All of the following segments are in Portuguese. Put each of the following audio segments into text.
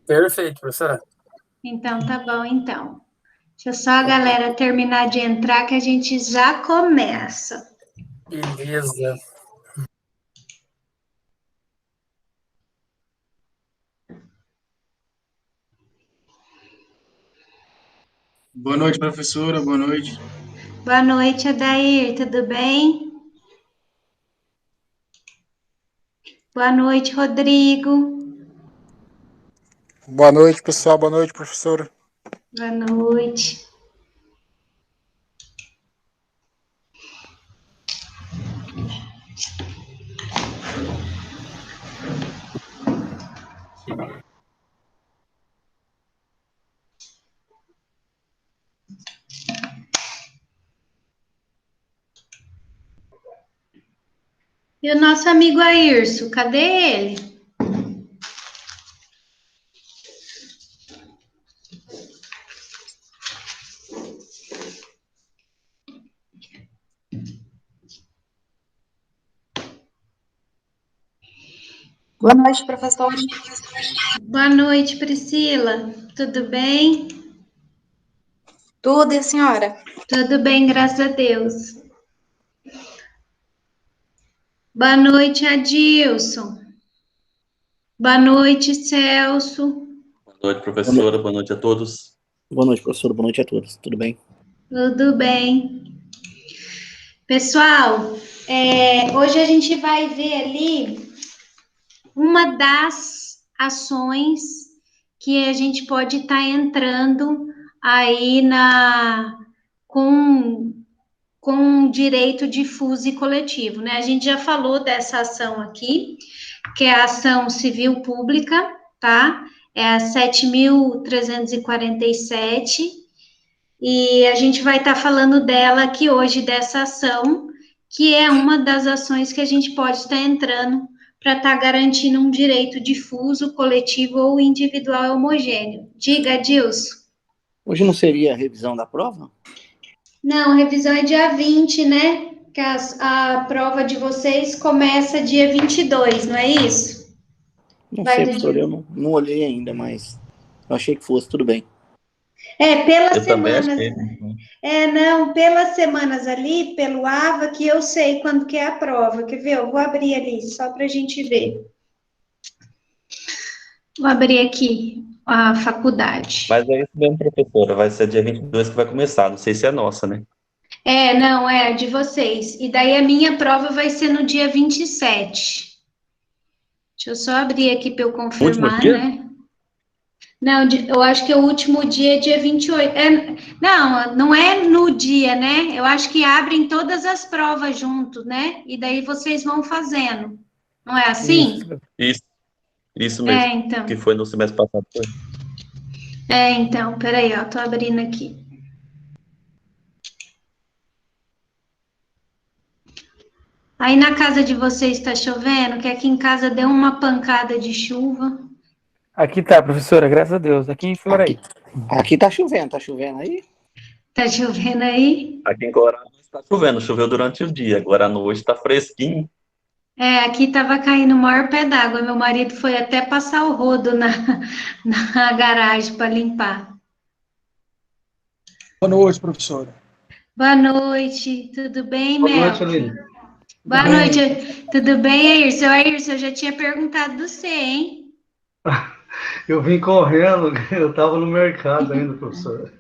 Perfeito, professora. Então, tá bom, então. Deixa só a galera terminar de entrar que a gente já começa. Beleza. Boa noite, professora. Boa noite. Boa noite, Adair, tudo bem? Boa noite, Rodrigo. Boa noite, pessoal. Boa noite, professora. Boa noite. E o nosso amigo Airso, cadê ele? Boa noite, professora. Boa noite, Priscila. Tudo bem? Tudo e a senhora? Tudo bem, graças a Deus. Boa noite, Adilson. Boa noite, Celso. Boa noite, professora. Boa noite a todos. Boa noite, professora. Boa noite a todos. Tudo bem? Tudo bem. Pessoal, hoje a gente vai ver ali uma das ações que a gente pode estar entrando aí com direito difuso e coletivo, né? A gente já falou dessa ação aqui, que é a ação civil pública, tá? É a 7.347, e a gente vai estar falando dela aqui hoje, dessa ação, que é uma das ações que a gente pode estar entrando para estar garantindo um direito difuso, coletivo ou individual homogêneo. Diga, Adilson. Hoje não seria a revisão da prova? Não, revisão é dia 20, né? Que a prova de vocês começa dia 22, não é isso? Não sei, professor, eu não olhei ainda, mas eu achei que fosse, tudo bem. Pelas Eu também semanas. achei. Não, pelas semanas ali, pelo AVA, que eu sei quando que é a prova. Quer ver? Eu vou abrir ali, só para a gente ver. Vou abrir aqui a faculdade. Mas é isso mesmo, professora. Vai ser dia 22 que vai começar. Não sei se é nossa, né? Não, é de vocês. E daí a minha prova vai ser no dia 27. Deixa eu só abrir aqui para eu confirmar, né? Não, eu acho que o último dia é dia 28. Não é no dia, né? Eu acho que abrem todas as provas junto, né? E daí vocês vão fazendo. Não é assim? Isso mesmo. Então. Que foi no semestre passado. Então, peraí, ó, tô abrindo aqui. Aí na casa de vocês está chovendo? Que aqui em casa deu uma pancada de chuva. Aqui tá, professora, graças a Deus. Aqui em Floraí. Aqui tá chovendo aí? Tá chovendo aí? Aqui em Corá está chovendo, choveu durante o dia. Agora à noite está fresquinho. Aqui tava caindo o maior pé d'água. Meu marido foi até passar o rodo na garagem para limpar. Boa noite, professora. Boa noite, tudo bem, Mel? Boa noite, Aline. Boa noite, tudo bem, Ayrson? Ayrson, eu já tinha perguntado do você, hein? Eu vim correndo, eu estava no mercado ainda, professora.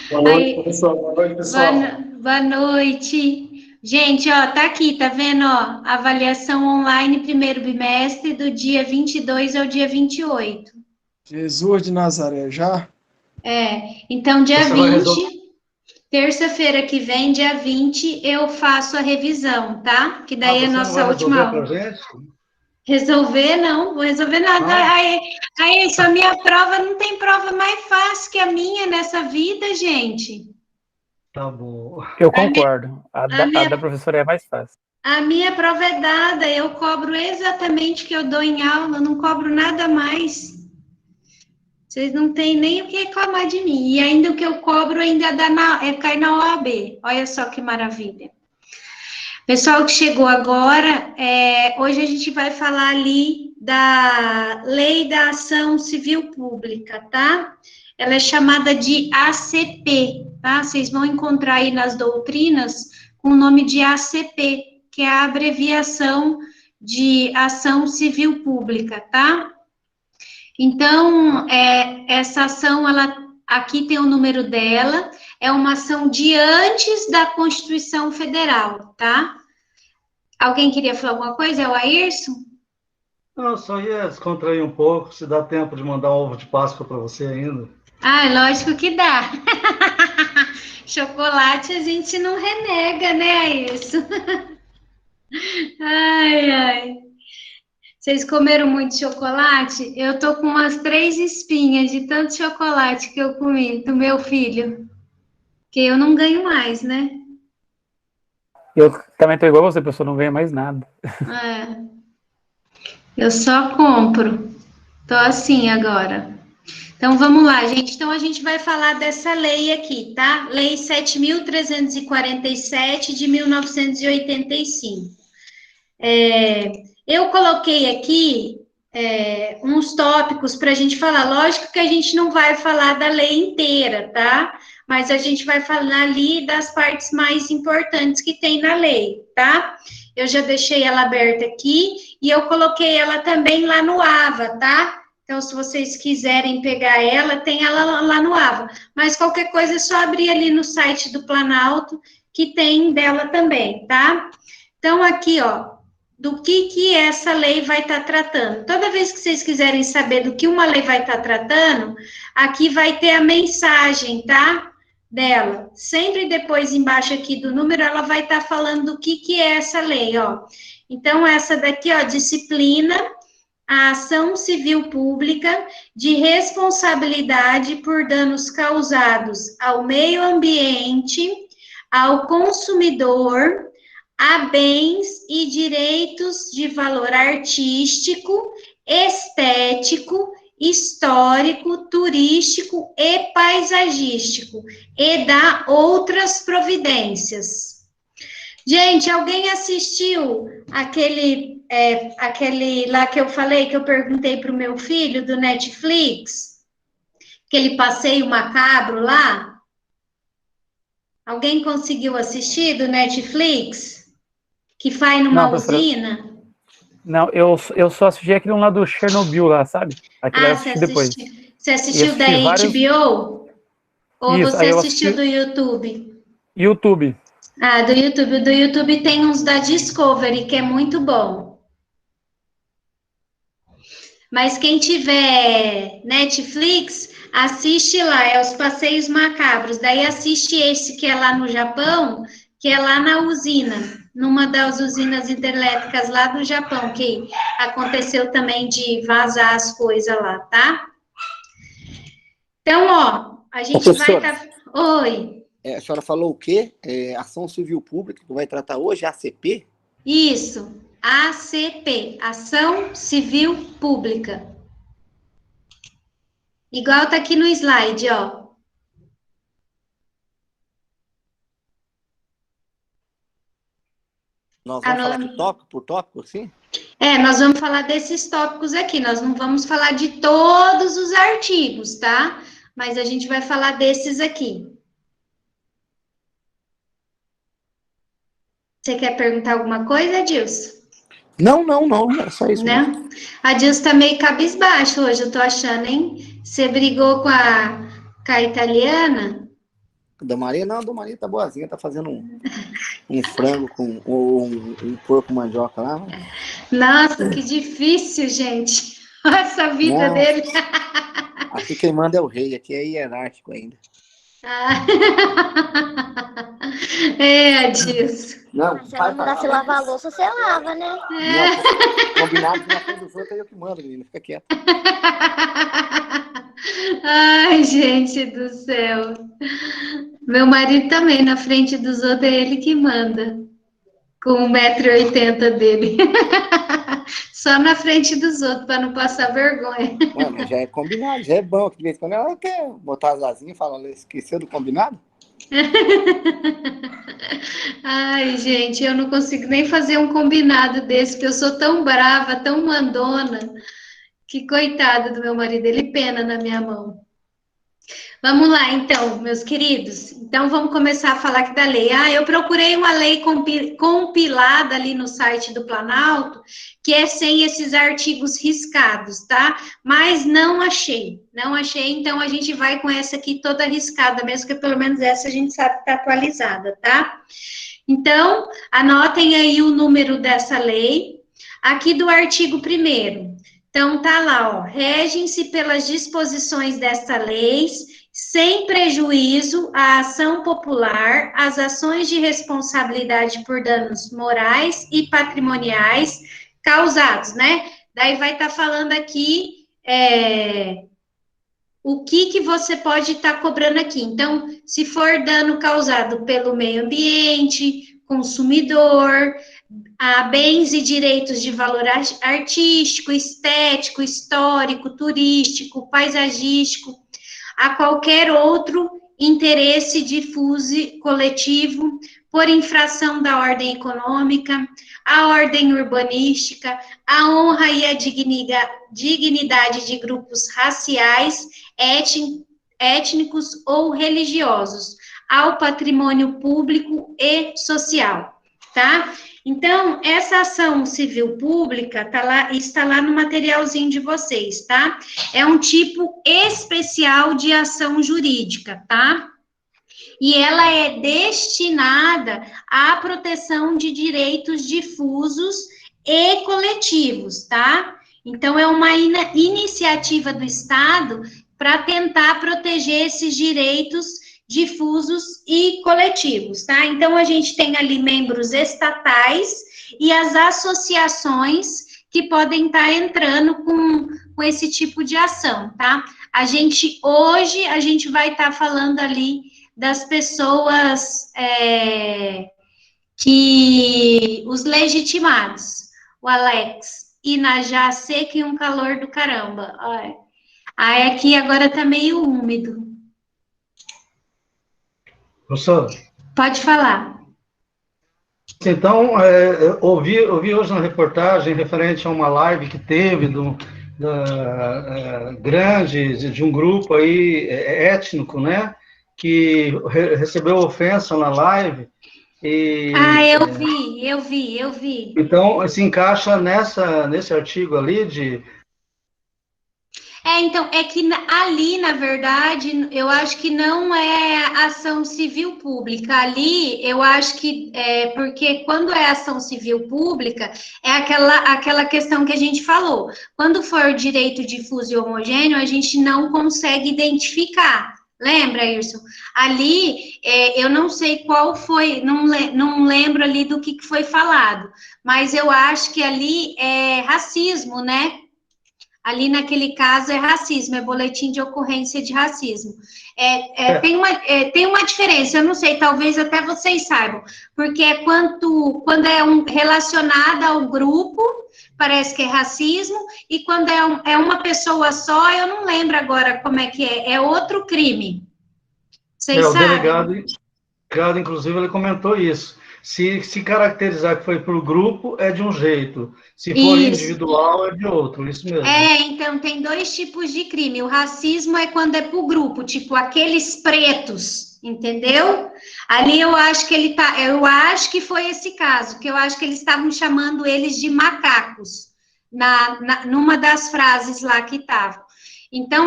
Boa noite, professor. Boa noite, pessoal. Boa noite. Gente, ó, tá aqui, tá vendo, ó? Avaliação online primeiro bimestre do dia 22 ao dia 28. Jesus de Nazaré, já? Então dia 20, terça-feira que vem, dia 20, eu faço a revisão, tá? Que daí é a nossa última aula. Resolver, não, vou resolver nada. Aí, só minha prova, não tem prova mais fácil que a minha nessa vida, gente. Tá bom. Eu concordo. A da professora é mais fácil. A minha prova é dada, eu cobro exatamente o que eu dou em aula, não cobro nada mais. Vocês não têm nem o que reclamar de mim. E ainda o que eu cobro ainda cai na OAB. Olha só que maravilha. Pessoal que chegou agora, hoje a gente vai falar ali da Lei da Ação Civil Pública, tá? Ela é chamada de ACP, tá? Vocês vão encontrar aí nas doutrinas com o nome de ACP, que é a abreviação de Ação Civil Pública, tá? Então, essa ação, aqui tem o número dela, é uma ação de antes da Constituição Federal, tá? Alguém queria falar alguma coisa? É o Ayrson? Não, só ia descontrair um pouco, se dá tempo de mandar um ovo de Páscoa para você ainda. Ah, lógico que dá. Chocolate a gente não renega, né, Ayrson? Ai, ai. Vocês comeram muito chocolate? Eu tô com umas 3 espinhas de tanto chocolate que eu comi do meu filho. Que eu não ganho mais, né? Eu também tô igual você, pessoal, não ganha mais nada. É. Eu só compro. Tô assim agora. Então, vamos lá, gente. Então, a gente vai falar dessa lei aqui, tá? Lei 7.347 de 1985. Eu coloquei aqui uns tópicos para a gente falar. Lógico que a gente não vai falar da lei inteira, tá? Mas a gente vai falar ali das partes mais importantes que tem na lei, tá? Eu já deixei ela aberta aqui e eu coloquei ela também lá no AVA, tá? Então, se vocês quiserem pegar ela, tem ela lá no AVA. Mas qualquer coisa é só abrir ali no site do Planalto, que tem dela também, tá? Então, aqui, ó, do que essa lei vai estar tratando. Toda vez que vocês quiserem saber do que uma lei vai estar tratando, aqui vai ter a mensagem, tá? Dela. Sempre depois, embaixo aqui do número, ela vai estar falando do que é essa lei, ó. Então, essa daqui, ó, disciplina a ação civil pública de responsabilidade por danos causados ao meio ambiente, ao consumidor, a bens e direitos de valor artístico, estético, histórico, turístico e paisagístico, e dá outras providências. Gente, alguém assistiu aquele lá que eu falei, que eu perguntei para o meu filho, do Netflix? Aquele passeio macabro lá? Alguém conseguiu assistir do Netflix? Que vai numa usina? Não, eu só assisti aquele lá do Chernobyl lá, sabe? Aquele eu assisti depois. Você assistiu da HBO? Ou Isso, você assistiu do YouTube? YouTube. Ah, do YouTube. Do YouTube tem uns da Discovery, que é muito bom. Mas quem tiver Netflix, assiste lá, é os Passeios Macabros. Daí assiste esse que é lá no Japão, que é lá na usina, numa das usinas hidrelétricas lá do Japão, que aconteceu também de vazar as coisas lá, tá? Então, ó, a gente vai estar... Oi. A senhora falou o quê? Ação Civil Pública, que vai tratar hoje, ACP? Isso, ACP, Ação Civil Pública. Igual tá aqui no slide, ó. Nós vamos falar de tópico por tópico, assim? Nós vamos falar desses tópicos aqui, nós não vamos falar de todos os artigos, tá? Mas a gente vai falar desses aqui. Você quer perguntar alguma coisa, Adilson? Não, é só isso. Não? A Adilson tá meio cabisbaixo hoje, eu tô achando, hein? Você brigou com a italiana? Da Maria? Não, a da Maria tá boazinha, tá fazendo um frango com um porco mandioca lá. Nossa, que difícil, gente. Essa vida dele. Aqui quem manda é o rei, aqui é hierárquico ainda. Adilson. Não, se ela mandasse lavar a louça, você lava, né? Não, combinado na frente dos outros é eu que mando, menina, fica quieta. Ai, gente do céu. Meu marido também, na frente dos outros, é ele que manda. Com 1,80 m dele. Só na frente dos outros, para não passar vergonha. Mas já é combinado, já é bom. De vez em quando ela quer botar as asinhas e fala, esqueceu do combinado? Ai, gente, eu não consigo nem fazer um combinado desse, porque eu sou tão brava, tão mandona, que coitado do meu marido, ele pena na minha mão. Vamos lá, então, meus queridos. Então, vamos começar a falar aqui da lei. Eu procurei uma lei compilada ali no site do Planalto, que é sem esses artigos riscados, tá? Mas não achei, então a gente vai com essa aqui toda riscada, mesmo que pelo menos essa a gente sabe que está atualizada, tá? Então, anotem aí o número dessa lei, aqui do artigo 1º. Então, tá lá, ó, regem-se pelas disposições desta lei, sem prejuízo à ação popular, às ações de responsabilidade por danos morais e patrimoniais causados, né? Daí vai estar falando aqui o que você pode estar cobrando aqui. Então, se for dano causado pelo meio ambiente, consumidor, a bens e direitos de valor artístico, estético, histórico, turístico, paisagístico, a qualquer outro interesse difuso coletivo por infração da ordem econômica, a ordem urbanística, a honra e a dignidade de grupos raciais, étnicos ou religiosos, ao patrimônio público e social, tá? Então, essa ação civil pública está lá no materialzinho de vocês, tá? É um tipo especial de ação jurídica, tá? E ela é destinada à proteção de direitos difusos e coletivos, tá? Então, é uma iniciativa do Estado para tentar proteger esses direitos difusos e coletivos, tá? Então, a gente tem ali membros estatais e as associações que podem estar entrando com esse tipo de ação, tá? Hoje, a gente vai estar falando ali das pessoas os legitimados, o Alex, Inajá seca e um calor do caramba. Olha. Aqui agora tá meio úmido. Professor? Pode falar. Então, eu ouvi hoje na reportagem referente a uma live que teve grande de um grupo aí étnico, né? Que recebeu ofensa na live. Eu vi. Então, se encaixa nesse artigo ali de... Então, é que ali, na verdade, eu acho que não é ação civil pública. Ali, eu acho que porque quando é ação civil pública, é aquela questão que a gente falou. Quando for direito difuso e homogêneo, a gente não consegue identificar. Lembra, Irson? Ali, eu não sei qual foi, não lembro ali do que foi falado, mas eu acho que ali é racismo, né? Ali naquele caso é racismo, é boletim de ocorrência de racismo. Tem uma diferença, eu não sei, talvez até vocês saibam, porque quando é relacionado ao grupo, parece que é racismo, e quando é uma pessoa só, eu não lembro agora como é que é outro crime. Vocês sabem? O delegado, inclusive, ele comentou isso. Se caracterizar que foi por grupo, é de um jeito. Se for individual, é de outro. Isso mesmo. Então, tem dois tipos de crime. O racismo é quando é por grupo, tipo aqueles pretos, entendeu? Ali eu acho que eu acho que foi esse caso, que eu acho que eles estavam chamando eles de macacos, numa das frases lá que estavam. Então,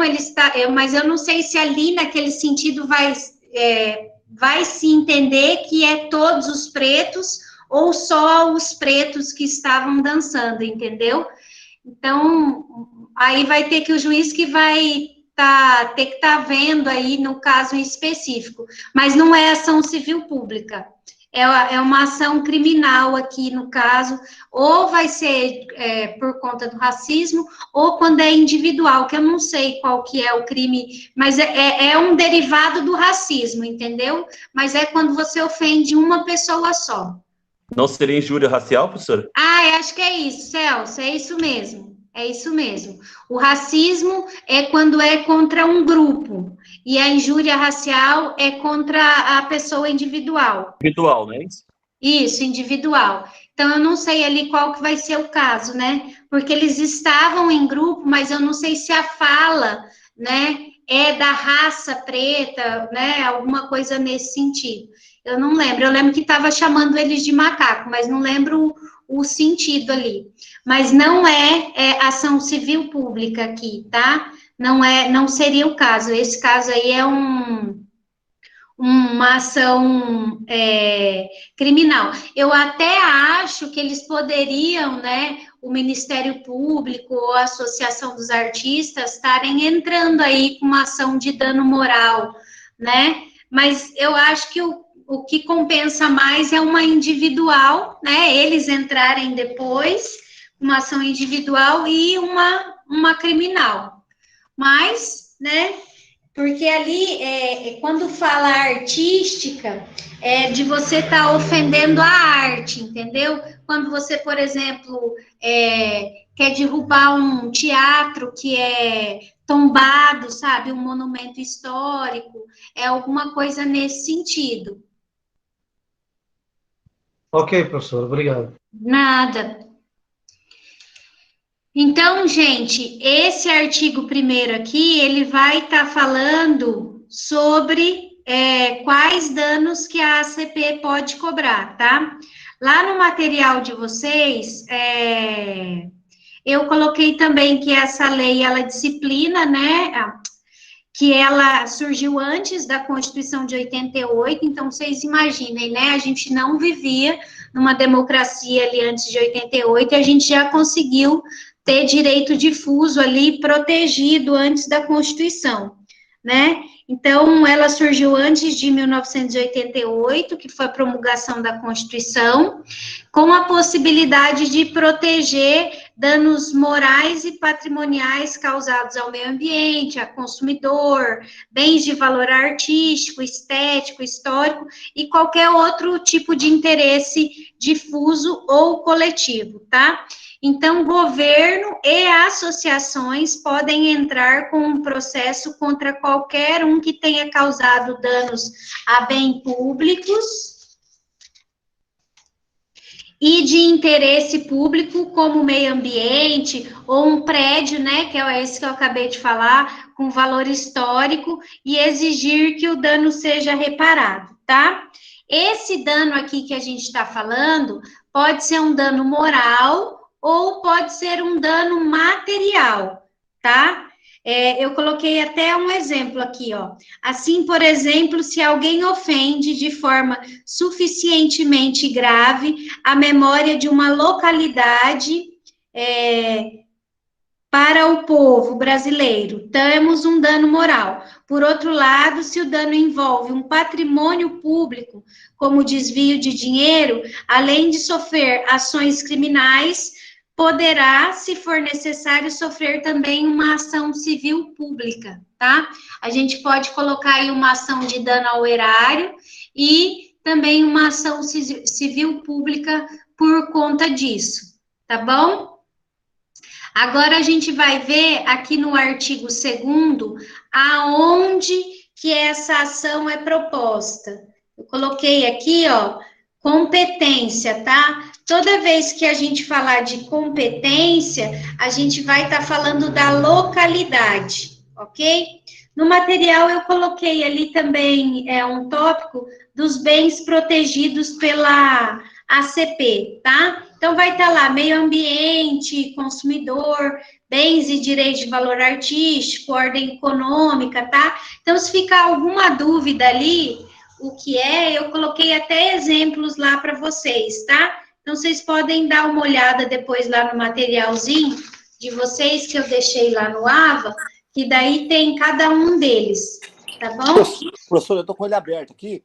mas eu não sei se ali, naquele sentido, vai se entender que é todos os pretos ou só os pretos que estavam dançando, entendeu? Então, aí vai ter que o juiz que vai ter que estar vendo aí no caso específico, mas não é ação civil pública, é uma ação criminal aqui no caso, ou vai ser por conta do racismo, ou quando é individual, que eu não sei qual que é o crime, mas é um derivado do racismo, entendeu? Mas é quando você ofende uma pessoa só. Não seria injúria racial, professor? Acho que é isso, Celso, é isso mesmo. É isso mesmo. O racismo é quando é contra um grupo, e a injúria racial é contra a pessoa individual. Individual, né? Isso, individual. Então, eu não sei ali qual que vai ser o caso, né? Porque eles estavam em grupo, mas eu não sei se a fala, né, é da raça preta, né, alguma coisa nesse sentido. Eu não lembro. Eu lembro que estava chamando eles de macaco, mas não lembro o sentido ali. Mas não é ação civil pública aqui, tá? Não seria o caso. Esse caso aí é uma ação criminal. Eu até acho que eles poderiam, né, o Ministério Público ou a Associação dos Artistas estarem entrando aí com uma ação de dano moral, né? Mas eu acho que o que compensa mais é uma individual, né? Eles entrarem depois, uma ação individual e uma criminal. Mas, né? Porque ali, quando fala artística, é de você estar ofendendo a arte, entendeu? Quando você, por exemplo, quer derrubar um teatro que é tombado, sabe? Um monumento histórico, é alguma coisa nesse sentido. Ok, professor, obrigado. Nada. Então, gente, esse artigo primeiro aqui, ele vai estar falando sobre quais danos que a ACP pode cobrar, tá? Lá no material de vocês, eu coloquei também que essa lei, ela disciplina, né, que ela surgiu antes da Constituição de 88, então vocês imaginem, né, a gente não vivia numa democracia ali antes de 88 e a gente já conseguiu ter direito difuso ali protegido antes da Constituição, né? Então, ela surgiu antes de 1988, que foi a promulgação da Constituição, com a possibilidade de proteger danos morais e patrimoniais causados ao meio ambiente, a consumidor, bens de valor artístico, estético, histórico e qualquer outro tipo de interesse difuso ou coletivo, tá? Então, governo e associações podem entrar com um processo contra qualquer um que tenha causado danos a bens públicos e de interesse público, como meio ambiente, ou um prédio, né, que é esse que eu acabei de falar, com valor histórico, e exigir que o dano seja reparado, tá? Esse dano aqui que a gente está falando pode ser um dano moral ou pode ser um dano material, tá? Eu coloquei até um exemplo aqui, ó. Assim, por exemplo, se alguém ofende de forma suficientemente grave a memória de uma localidade para o povo brasileiro, temos um dano moral. Por outro lado, se o dano envolve um patrimônio público, como desvio de dinheiro, além de sofrer ações criminais, poderá, se for necessário, sofrer também uma ação civil pública, tá? A gente pode colocar aí uma ação de dano ao erário e também uma ação civil pública por conta disso, tá bom? Agora a gente vai ver aqui no artigo 2º aonde que essa ação é proposta. Eu coloquei aqui, ó, competência, tá? Toda vez que a gente falar de competência, a gente vai estar falando da localidade, ok? No material eu coloquei ali também um tópico dos bens protegidos pela ACP, tá? Então vai estar lá meio ambiente, consumidor, bens e direitos de valor artístico, ordem econômica, tá? Então se ficar alguma dúvida ali, o que eu coloquei até exemplos lá para vocês, tá? Então, vocês podem dar uma olhada depois lá no materialzinho de vocês que eu deixei lá no AVA, que daí tem cada um deles, tá bom? Professor, eu estou com ele aberto aqui.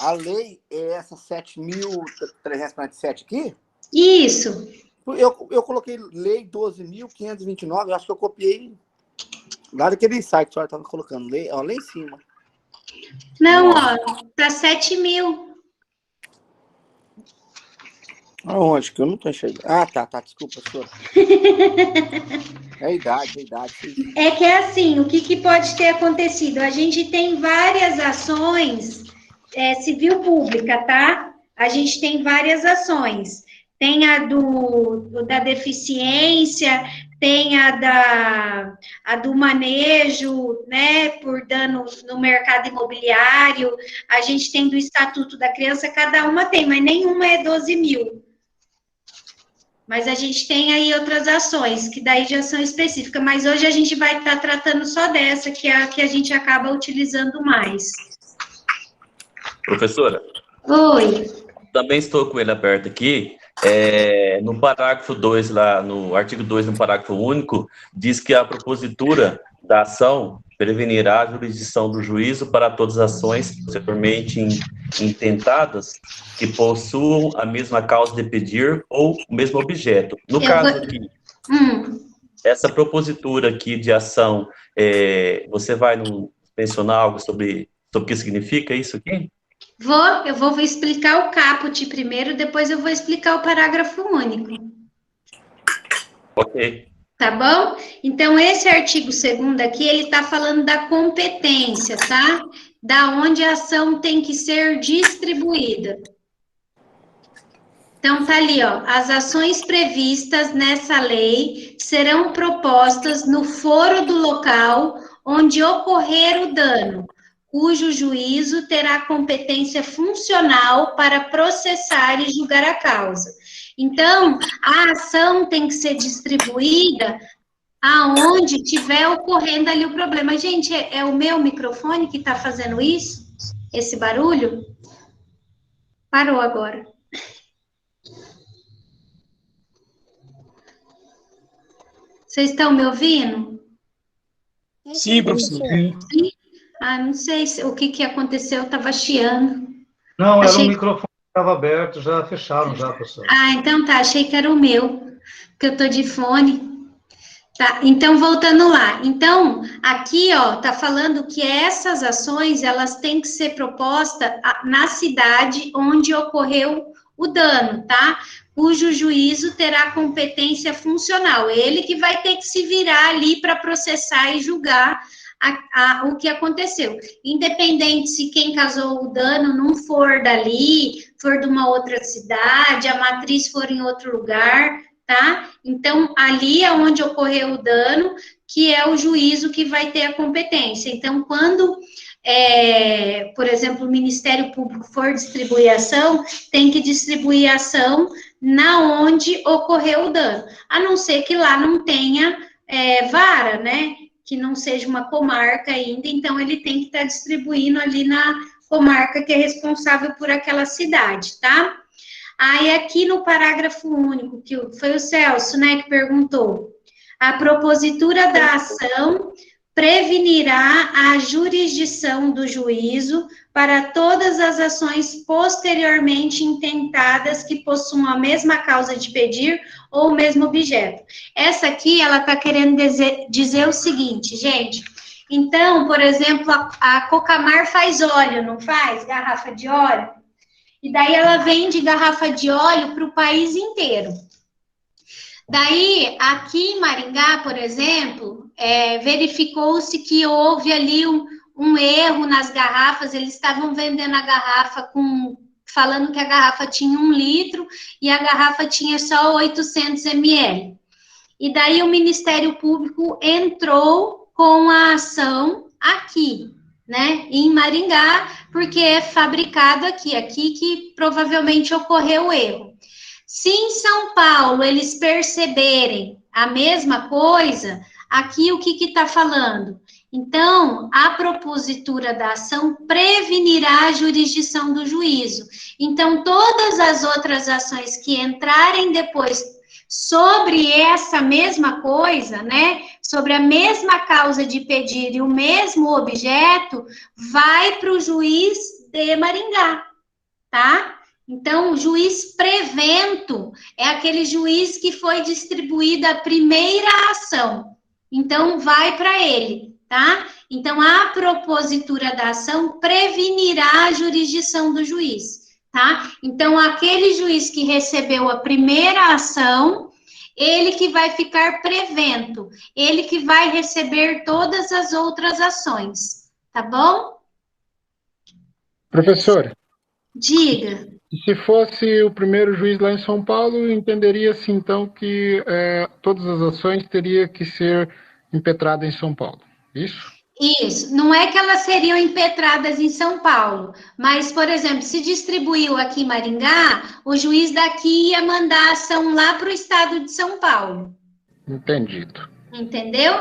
A lei é essa 7.347 aqui? Isso. Eu coloquei lei 12.529, acho que eu copiei lá daquele site que a senhora estava colocando, lei, ó, lá em cima. Não, ó, tá 7.000. Aonde? Que eu não tô enxergando. Ah, tá, desculpa, professora. É a idade. É que é assim, o que pode ter acontecido? A gente tem várias ações civil pública, tá? A gente tem várias ações. Tem a da deficiência, tem a do manejo, né, por danos no mercado imobiliário, a gente tem do Estatuto da Criança, cada uma tem, mas nenhuma é 12 mil. Mas a gente tem aí outras ações, que daí já são específicas, mas hoje a gente vai estar tratando só dessa, que é a que a gente acaba utilizando mais. Professora, Oi. também estou com ele aberto aqui. No parágrafo 2, lá no artigo 2, no parágrafo único, diz que a propositura da ação prevenirá a jurisdição do juízo para todas as ações posteriormente intentadas que possuam a mesma causa de pedir ou o mesmo objeto. No caso aqui, essa propositura aqui de ação, você vai mencionar algo sobre o que significa isso aqui? Eu vou explicar o caput primeiro, depois eu vou explicar o parágrafo único. Ok. Tá bom? Então, esse artigo 2º aqui, ele está falando da competência, tá? Da onde a ação tem que ser distribuída. Então, tá ali, ó. As ações previstas nessa lei serão propostas no foro do local onde ocorrer o dano, cujo juízo terá competência funcional para processar e julgar a causa. Então, a ação tem que ser distribuída aonde estiver ocorrendo ali o problema. Gente, é o meu microfone que está fazendo isso? Esse barulho? Parou agora. Vocês estão me ouvindo? Sim, professor. Sim? Ah, não sei o que aconteceu, estava chiando. Não, era um microfone que estava aberto, já fecharam já, professor. Ah, então tá, achei que era o meu, porque eu tô de fone. Tá, então voltando lá. Então, aqui, ó, tá falando que essas ações, elas têm que ser propostas na cidade onde ocorreu o dano, tá? Cujo juízo terá competência funcional. Ele que vai ter que se virar ali para processar e julgar o que aconteceu. Independente se quem causou o dano não for dali, for de uma outra cidade, a matriz for em outro lugar, tá? Então, ali é onde ocorreu o dano, que é o juízo que vai ter a competência. Então, quando, por exemplo, o Ministério Público for distribuir ação, tem que distribuir ação na onde ocorreu o dano, a não ser que lá não tenha vara, né? Que não seja uma comarca ainda, então ele tem que estar distribuindo ali na comarca que é responsável por aquela cidade, tá? Aí, aqui no parágrafo único, que foi o Celso, né, que perguntou, a propositura da ação prevenirá a jurisdição do juízo para todas as ações posteriormente intentadas que possuam a mesma causa de pedir ou o mesmo objeto. Essa aqui, ela está querendo dizer o seguinte, gente, então, por exemplo, a Cocamar faz óleo, não faz? Garrafa de óleo? E daí ela vende garrafa de óleo para o país inteiro. Daí, aqui em Maringá, por exemplo, verificou-se que houve ali um erro nas garrafas, eles estavam vendendo a garrafa falando que a garrafa tinha 1 litro e a garrafa tinha só 800 ml. E daí o Ministério Público entrou com a ação aqui, né, em Maringá, porque é fabricado aqui que provavelmente ocorreu o erro. Se em São Paulo eles perceberem a mesma coisa, aqui o que está falando? Então, a propositura da ação prevenirá a jurisdição do juízo. Então, todas as outras ações que entrarem depois sobre essa mesma coisa, né, sobre a mesma causa de pedir e o mesmo objeto, vai para o juiz de Maringá, tá? Então, o juiz prevento é aquele juiz que foi distribuída a primeira ação. Então, vai para ele, tá? Então, a propositura da ação prevenirá a jurisdição do juiz, tá? Então, aquele juiz que recebeu a primeira ação, ele que vai ficar prevento, ele que vai receber todas as outras ações, tá bom? Professor, Diga. se fosse o primeiro juiz lá em São Paulo, entenderia-se então que todas as ações teriam que ser impetradas em São Paulo, isso? Isso, não é que elas seriam impetradas em São Paulo, mas, por exemplo, se distribuiu aqui em Maringá, o juiz daqui ia mandar a ação lá para o estado de São Paulo. Entendido. Entendeu?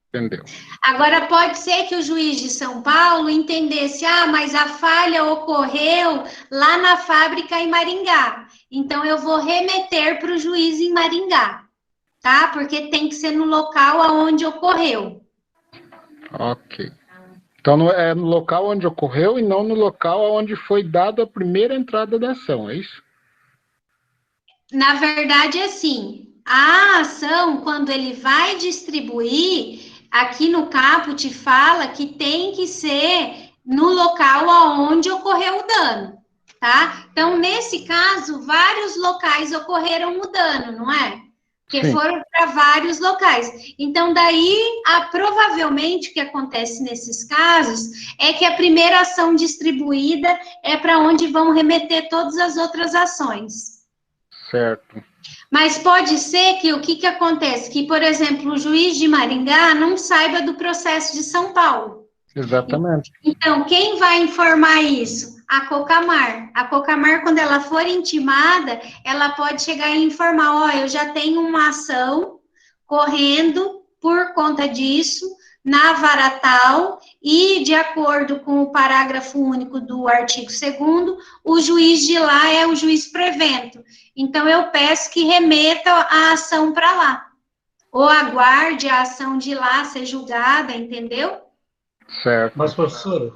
Entendeu. Agora, pode ser que o juiz de São Paulo entendesse, mas a falha ocorreu lá na fábrica em Maringá, então eu vou remeter para o juiz em Maringá, tá? Porque tem que ser no local aonde ocorreu. Ok. Então é no local onde ocorreu e não no local onde foi dada a primeira entrada da ação, é isso? Na verdade, é assim, a ação, quando ele vai distribuir, aqui no caput fala que tem que ser no local aonde ocorreu o dano, tá? Então, nesse caso, vários locais ocorreram o dano, não é? Porque Sim. foram para vários locais. Então, daí, provavelmente, o que acontece nesses casos é que a primeira ação distribuída é para onde vão remeter todas as outras ações. Certo. Mas pode ser que o que acontece? Que, por exemplo, o juiz de Maringá não saiba do processo de São Paulo. Exatamente. Então, quem vai informar isso? A Cocamar. A Cocamar, quando ela for intimada, ela pode chegar e informar, eu já tenho uma ação correndo por conta disso, na vara tal, e de acordo com o parágrafo único do artigo 2º, o juiz de lá é o juiz prevento. Então, eu peço que remeta a ação para lá. Ou aguarde a ação de lá ser julgada, entendeu? Certo. Mas, professora,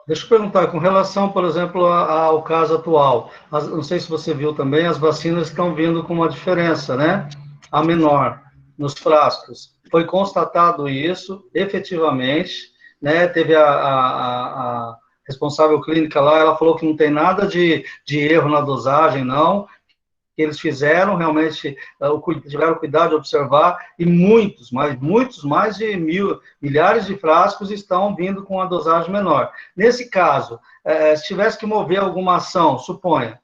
deixa eu perguntar, com relação, por exemplo, ao caso atual, não sei se você viu também, as vacinas estão vindo com uma diferença, né? A menor, nos frascos. Foi constatado isso, efetivamente, né? Teve a responsável clínica lá, ela falou que não tem nada de erro na dosagem, não, que eles fizeram, realmente, tiveram cuidado de observar, e muitos mais de milhares de frascos estão vindo com a dosagem menor. Nesse caso, se tivesse que mover alguma ação, suponha,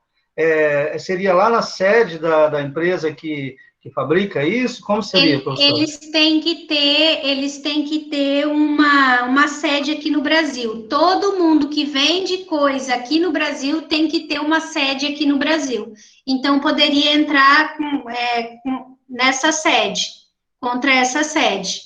seria lá na sede da empresa que fabrica isso? Como seria, professor? Eles têm que ter uma sede aqui no Brasil. Todo mundo que vende coisa aqui no Brasil tem que ter uma sede aqui no Brasil. Então, poderia entrar nessa sede, contra essa sede.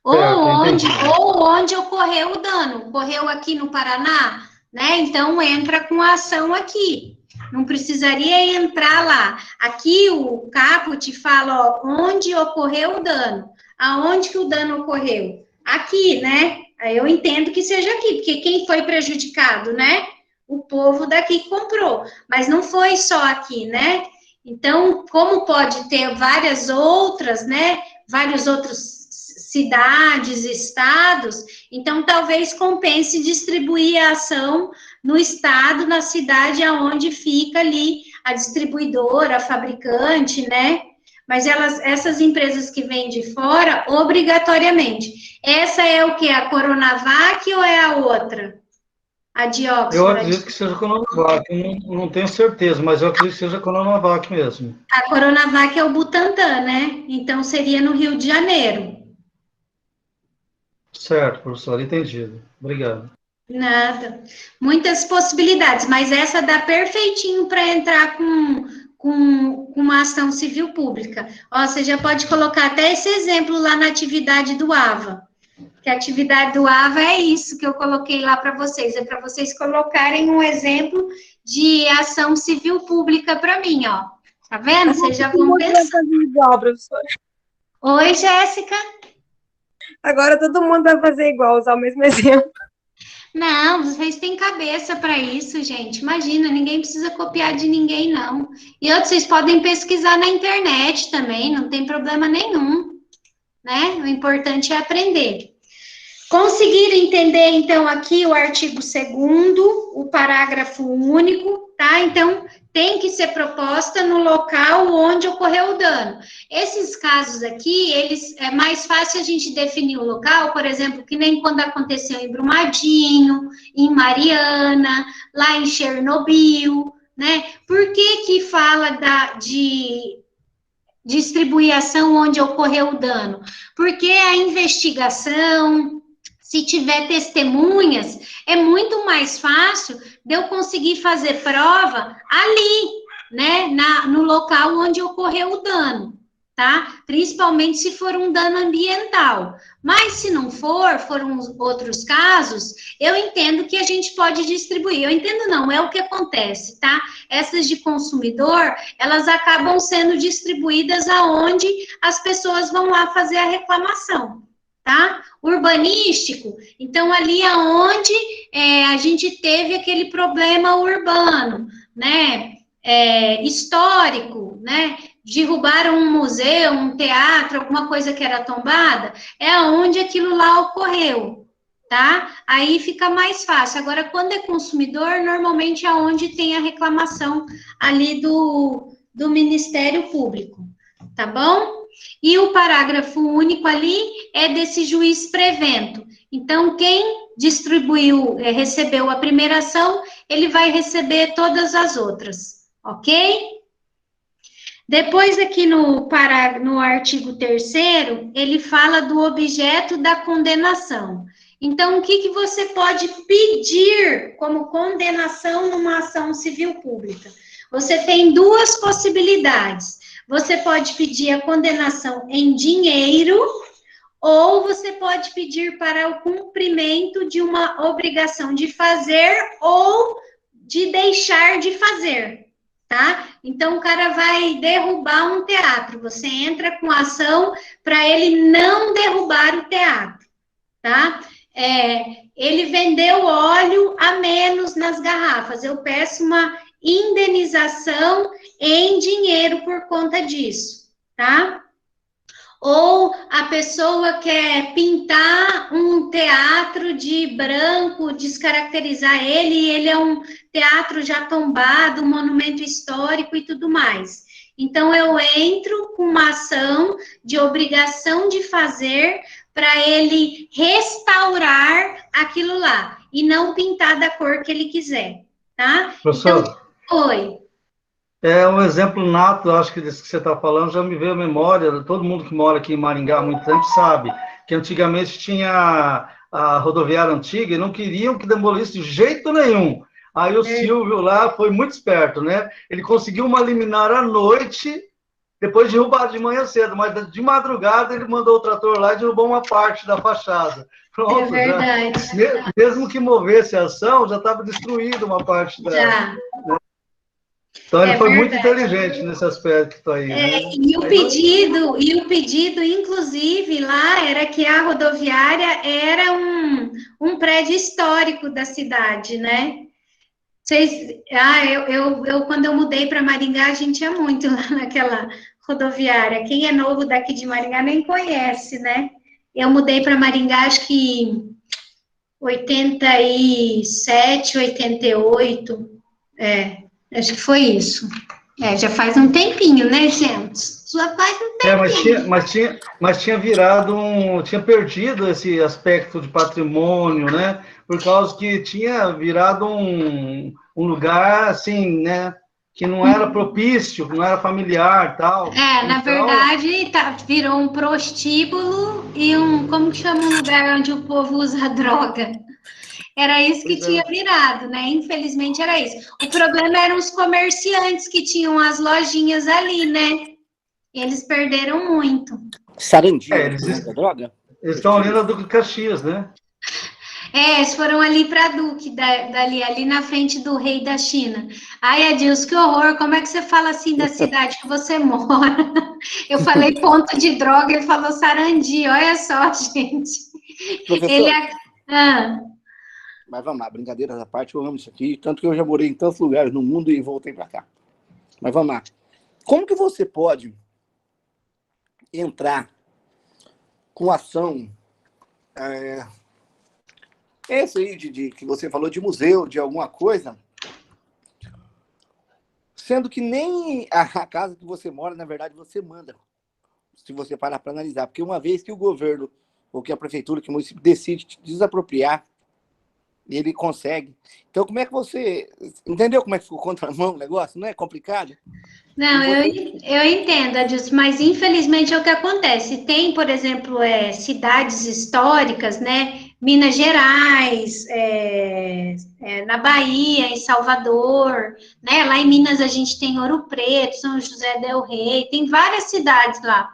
Ou onde ocorreu o dano. Ocorreu aqui no Paraná, né? Então, entra com a ação aqui. Não precisaria entrar lá. Aqui o caput fala, onde ocorreu o dano. Aonde que o dano ocorreu? Aqui, né? Aí eu entendo que seja aqui, porque quem foi prejudicado, né? O povo daqui que comprou. Mas não foi só aqui, né? Então, como pode ter várias outras, né? Vários outros cidades, estados, então talvez compense distribuir a ação no estado, na cidade aonde fica ali a distribuidora, a fabricante, né? Mas essas empresas que vêm de fora, obrigatoriamente. Essa é o quê? A Coronavac ou é a outra? A de Oxford? Eu acredito que seja a Coronavac, eu não tenho certeza, mas eu acredito que seja a Coronavac mesmo. A Coronavac é o Butantan, né? Então seria no Rio de Janeiro. Certo, professor, entendido. Obrigado. Nada. Muitas possibilidades, mas essa dá perfeitinho para entrar com uma ação civil pública. Ó, você já pode colocar até esse exemplo lá na atividade do AVA. Que a atividade do AVA é isso que eu coloquei lá para vocês. É para vocês colocarem um exemplo de ação civil pública para mim, ó. Tá vendo? Vocês já vão pensar. Igual, professor. Oi, Jéssica. Agora todo mundo vai fazer igual, usar o mesmo exemplo. Não, vocês têm cabeça para isso, gente. Imagina, ninguém precisa copiar de ninguém, não. E outros, vocês podem pesquisar na internet também, não tem problema nenhum, né? O importante é aprender. Conseguiram entender, então, aqui o artigo 2º, o parágrafo único, tá? Então, tem que ser proposta no local onde ocorreu o dano. Esses casos aqui, é mais fácil a gente definir o local, por exemplo, que nem quando aconteceu em Brumadinho, em Mariana, lá em Chernobyl, né? Por que que fala de distribuir ação onde ocorreu o dano? Porque a investigação, se tiver testemunhas, é muito mais fácil de eu conseguir fazer prova ali, né, no local onde ocorreu o dano, tá? Principalmente se for um dano ambiental. Mas se não foram outros casos, eu entendo que a gente pode distribuir. Eu entendo não, é o que acontece, tá? Essas de consumidor, elas acabam sendo distribuídas aonde as pessoas vão lá fazer a reclamação, tá? Urbanístico, então ali aonde a gente teve aquele problema urbano, né? Histórico, né? Derrubaram um museu, um teatro, alguma coisa que era tombada, é aonde aquilo lá ocorreu, tá? Aí fica mais fácil. Agora, quando é consumidor, normalmente é onde tem a reclamação ali do Ministério Público, tá bom? E o parágrafo único ali é desse juiz prevento. Então, quem recebeu a primeira ação, ele vai receber todas as outras, ok? Depois, aqui no artigo 3º, ele fala do objeto da condenação. Então, o que você pode pedir como condenação numa ação civil pública? Você tem duas possibilidades. Você pode pedir a condenação em dinheiro, ou você pode pedir para o cumprimento de uma obrigação de fazer ou de deixar de fazer, tá? Então, o cara vai derrubar um teatro, você entra com ação para ele não derrubar o teatro, tá? Ele vendeu óleo a menos nas garrafas, eu peço uma indenização em dinheiro por conta disso, tá? Ou a pessoa quer pintar um teatro de branco, descaracterizar ele, e ele é um teatro já tombado, um monumento histórico e tudo mais. Então, eu entro com uma ação de obrigação de fazer para ele restaurar aquilo lá, e não pintar da cor que ele quiser, tá? Professor, então, oi. É um exemplo nato, acho que disso que você está falando, já me veio à memória, todo mundo que mora aqui em Maringá há muito tempo sabe, que antigamente tinha a rodoviária antiga e não queriam que demolisse de jeito nenhum. Aí o Silvio lá foi muito esperto, né? Ele conseguiu uma liminar à noite, depois derrubar de manhã cedo, mas de madrugada ele mandou o trator lá e derrubou uma parte da fachada. Pronto, é verdade. Já, mesmo que movesse a ação, já estava destruída uma parte da... Já. Né? Então, ele foi verdade. muito inteligente nesse aspecto aí, né? E o pedido, inclusive, lá, era que a rodoviária era um prédio histórico da cidade, né? Quando eu mudei para Maringá, a gente ia muito lá naquela rodoviária. Quem é novo daqui de Maringá nem conhece, né? Eu mudei para Maringá, acho que 87, 88, acho que foi isso. Já faz um tempinho, né, gente? Já faz um tempinho. Mas tinha virado tinha perdido esse aspecto de patrimônio, né? Por causa que tinha virado um lugar, assim, né? Que não era propício, não era familiar, tal. Na verdade, virou um prostíbulo e como que chama um lugar onde o povo usa droga? Era isso que tinha virado, né? Infelizmente era isso. O problema eram os comerciantes que tinham as lojinhas ali, né? Eles perderam muito. Sarandia, droga? Eles estão ali na Duque de Caxias, né? Eles foram ali para Duque, ali na frente do rei da China. Ai, Adilson, que horror, como é que você fala assim da cidade que você mora? Eu falei ponto de droga, ele falou Sarandi, olha só, gente. Professor, mas vamos lá, brincadeiras à parte, eu amo isso aqui, tanto que eu já morei em tantos lugares no mundo e voltei para cá. Mas vamos lá. Como que você pode entrar com ação Esse aí que você falou de museu, de alguma coisa, sendo que nem a casa que você mora, na verdade, você manda, se você parar para analisar. Porque uma vez que o governo, ou que a prefeitura, que o município decide te desapropriar, ele consegue. Então, como é que você... Entendeu como é que ficou contramão o negócio? Não é complicado? Não, eu entendo, Adilson, mas infelizmente é o que acontece. Tem, por exemplo, cidades históricas, né? Minas Gerais, na Bahia, em Salvador, né? Lá em Minas a gente tem Ouro Preto, São José del Rei, tem várias cidades lá.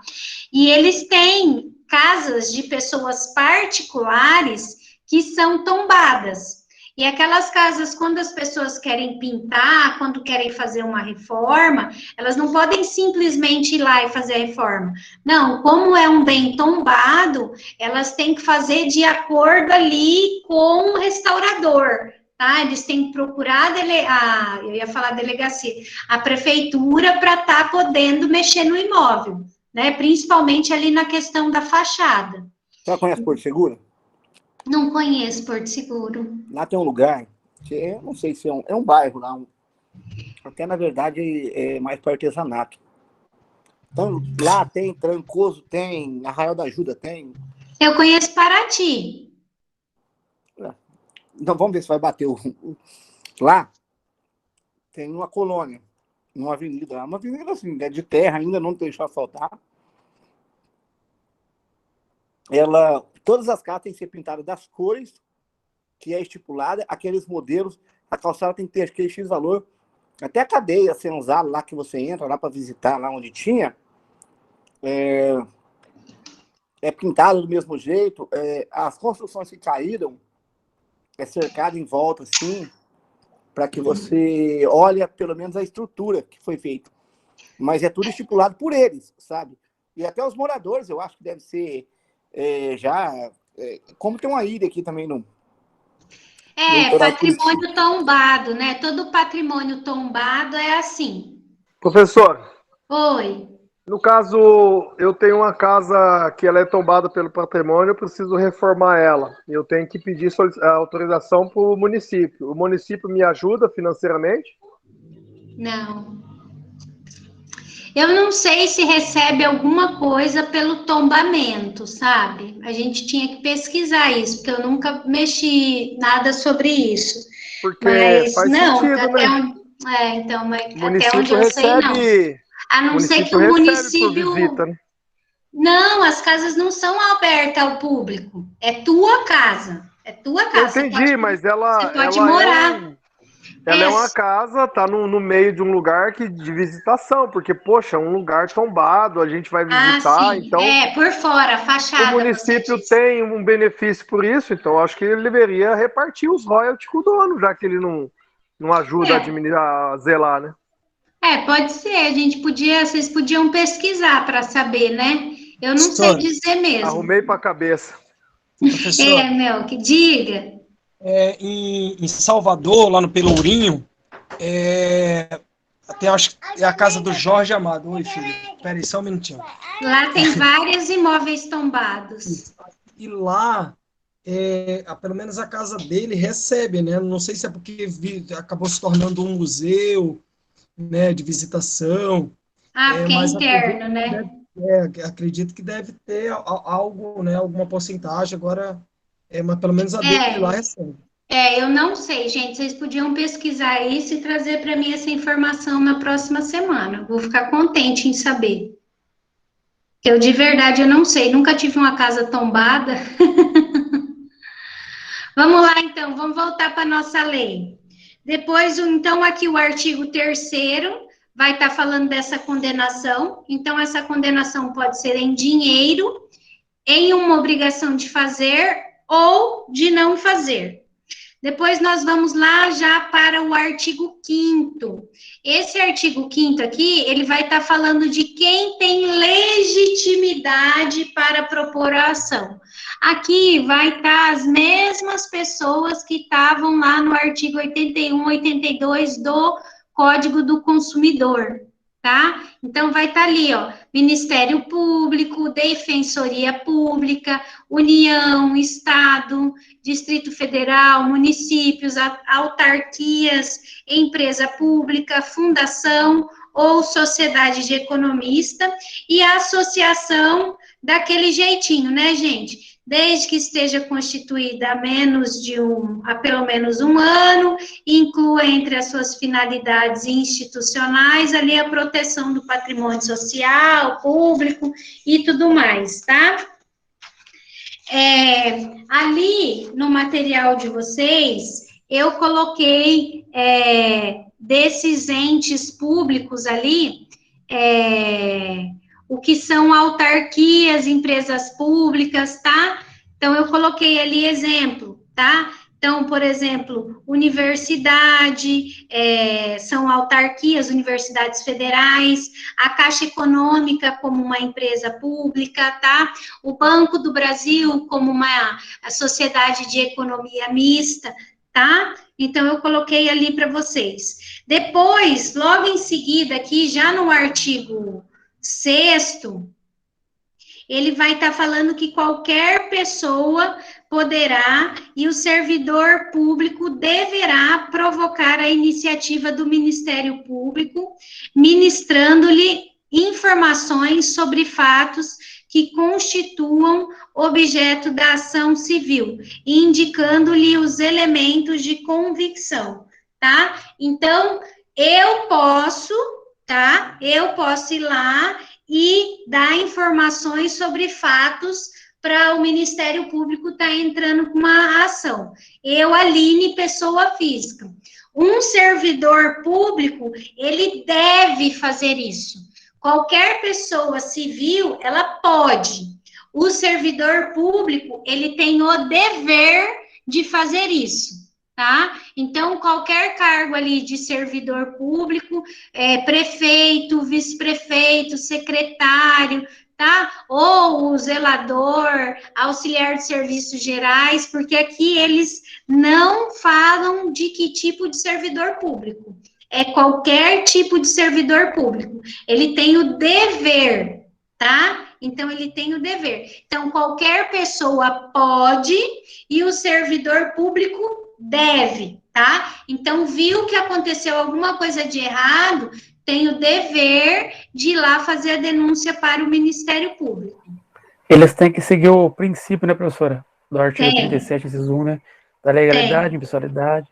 E eles têm casas de pessoas particulares que são tombadas. E aquelas casas, quando as pessoas querem pintar, quando querem fazer uma reforma, elas não podem simplesmente ir lá e fazer a reforma. Não, como é um bem tombado, elas têm que fazer de acordo ali com o restaurador, tá? Eles têm que procurar eu ia falar delegacia, a prefeitura para estar podendo mexer no imóvel, né? Principalmente ali na questão da fachada. Você conhece Porto Seguro? Não conheço Porto Seguro. Lá tem um lugar, que eu não sei se é um bairro lá, até na verdade é mais para artesanato. Então, lá tem Trancoso, tem Arraial da Ajuda, tem. Eu conheço Paraty. Então vamos ver se vai bater lá tem uma colônia, uma avenida assim, de terra, ainda não deixou asfaltar. Todas as casas têm que ser pintadas das cores que é estipulada, aqueles modelos, a calçada tem que ter aquele X valor, até a cadeia senzala lá que você entra lá para visitar, lá onde tinha, é pintado do mesmo jeito, as construções que caíram, é cercado em volta, assim, para que você olhe pelo menos a estrutura que foi feita. Mas é tudo estipulado por eles, sabe? E até os moradores, eu acho que deve ser como tem uma ilha aqui também no patrimônio tombado, né? Todo patrimônio tombado é assim. Professor. Oi. No caso, eu tenho uma casa que ela é tombada pelo patrimônio, eu preciso reformar ela. Eu tenho que pedir autorização para o município. O município me ajuda financeiramente? Não. Eu não sei se recebe alguma coisa pelo tombamento, sabe? A gente tinha que pesquisar isso, porque eu nunca mexi nada sobre isso. Porque mas faz não, sentido, até né? então, mas o até onde eu sei, não. A não ser que o município... Visita, né? Não, as casas não são abertas ao público. É tua casa. É tua casa. Eu entendi, mas ela... Você pode morar. Ela é uma casa, tá no meio de um lugar de visitação, porque, poxa, um lugar tombado, a gente vai visitar, então... por fora, a fachada. O município tem um benefício por isso, então acho que ele deveria repartir os royalties com o dono, já que ele não ajuda a zelar, né? Pode ser, vocês podiam pesquisar para saber, né? Eu não sei dizer mesmo. Arrumei para a cabeça. Professor, que diga. Em Salvador, lá no Pelourinho, até acho que é a casa do Jorge Amado. Oi, filho. Espera aí, só um minutinho. Lá tem vários imóveis tombados. E lá, pelo menos a casa dele recebe, né? Não sei se é porque acabou se tornando um museu, né, de visitação. Porque é interno, né? Acredito que deve ter algo, né, alguma porcentagem agora... mas pelo menos a dele lá recebe. Eu não sei, gente. Vocês podiam pesquisar isso e trazer para mim essa informação na próxima semana. Vou ficar contente em saber. Eu, de verdade, eu não sei. Nunca tive uma casa tombada. Vamos lá, então. Vamos voltar para a nossa lei. Depois, então, aqui o artigo 3º vai estar falando dessa condenação. Então, essa condenação pode ser em dinheiro, em uma obrigação de fazer ou de não fazer. Depois nós vamos lá já para o artigo 5º. Esse artigo 5º aqui, ele vai estar falando de quem tem legitimidade para propor a ação. Aqui vai estar as mesmas pessoas que estavam lá no artigo 81, 82 do Código do Consumidor, tá? Então, vai estar ali, ó, Ministério Público, Defensoria Pública, União, Estado, Distrito Federal, municípios, autarquias, empresa pública, fundação ou sociedade de economista e a associação daquele jeitinho, né, gente? Desde que esteja constituída há pelo menos um ano, inclua entre as suas finalidades institucionais ali a proteção do patrimônio social, público e tudo mais, tá? Ali no material de vocês, eu coloquei desses entes públicos ali, o que são autarquias, empresas públicas, tá? Então, eu coloquei ali exemplo, tá? Então, por exemplo, universidade, são autarquias, universidades federais, a Caixa Econômica como uma empresa pública, tá? O Banco do Brasil como uma sociedade de economia mista, tá? Então, eu coloquei ali para vocês. Depois, logo em seguida, aqui, já no artigo 6º, ele vai estar falando que qualquer pessoa poderá e o servidor público deverá provocar a iniciativa do Ministério Público, ministrando-lhe informações sobre fatos que constituam objeto da ação civil, indicando-lhe os elementos de convicção, tá? Então, eu posso ir lá e dar informações sobre fatos para o Ministério Público estar entrando com uma ação. Eu, Aline, pessoa física. Um servidor público, ele deve fazer isso. Qualquer pessoa civil, ela pode. O servidor público, ele tem o dever de fazer isso. Tá? Então, qualquer cargo ali de servidor público, prefeito, vice-prefeito, secretário, tá? Ou o zelador, auxiliar de serviços gerais, porque aqui eles não falam de que tipo de servidor público. É qualquer tipo de servidor público. Ele tem o dever, tá? Então, ele tem o dever. Então, qualquer pessoa pode e o servidor público deve, tá? Então, viu que aconteceu alguma coisa de errado, tem o dever de ir lá fazer a denúncia para o Ministério Público. Eles têm que seguir o princípio, né, professora? Do artigo 37, inciso 1, né? Da legalidade, impessoalidade.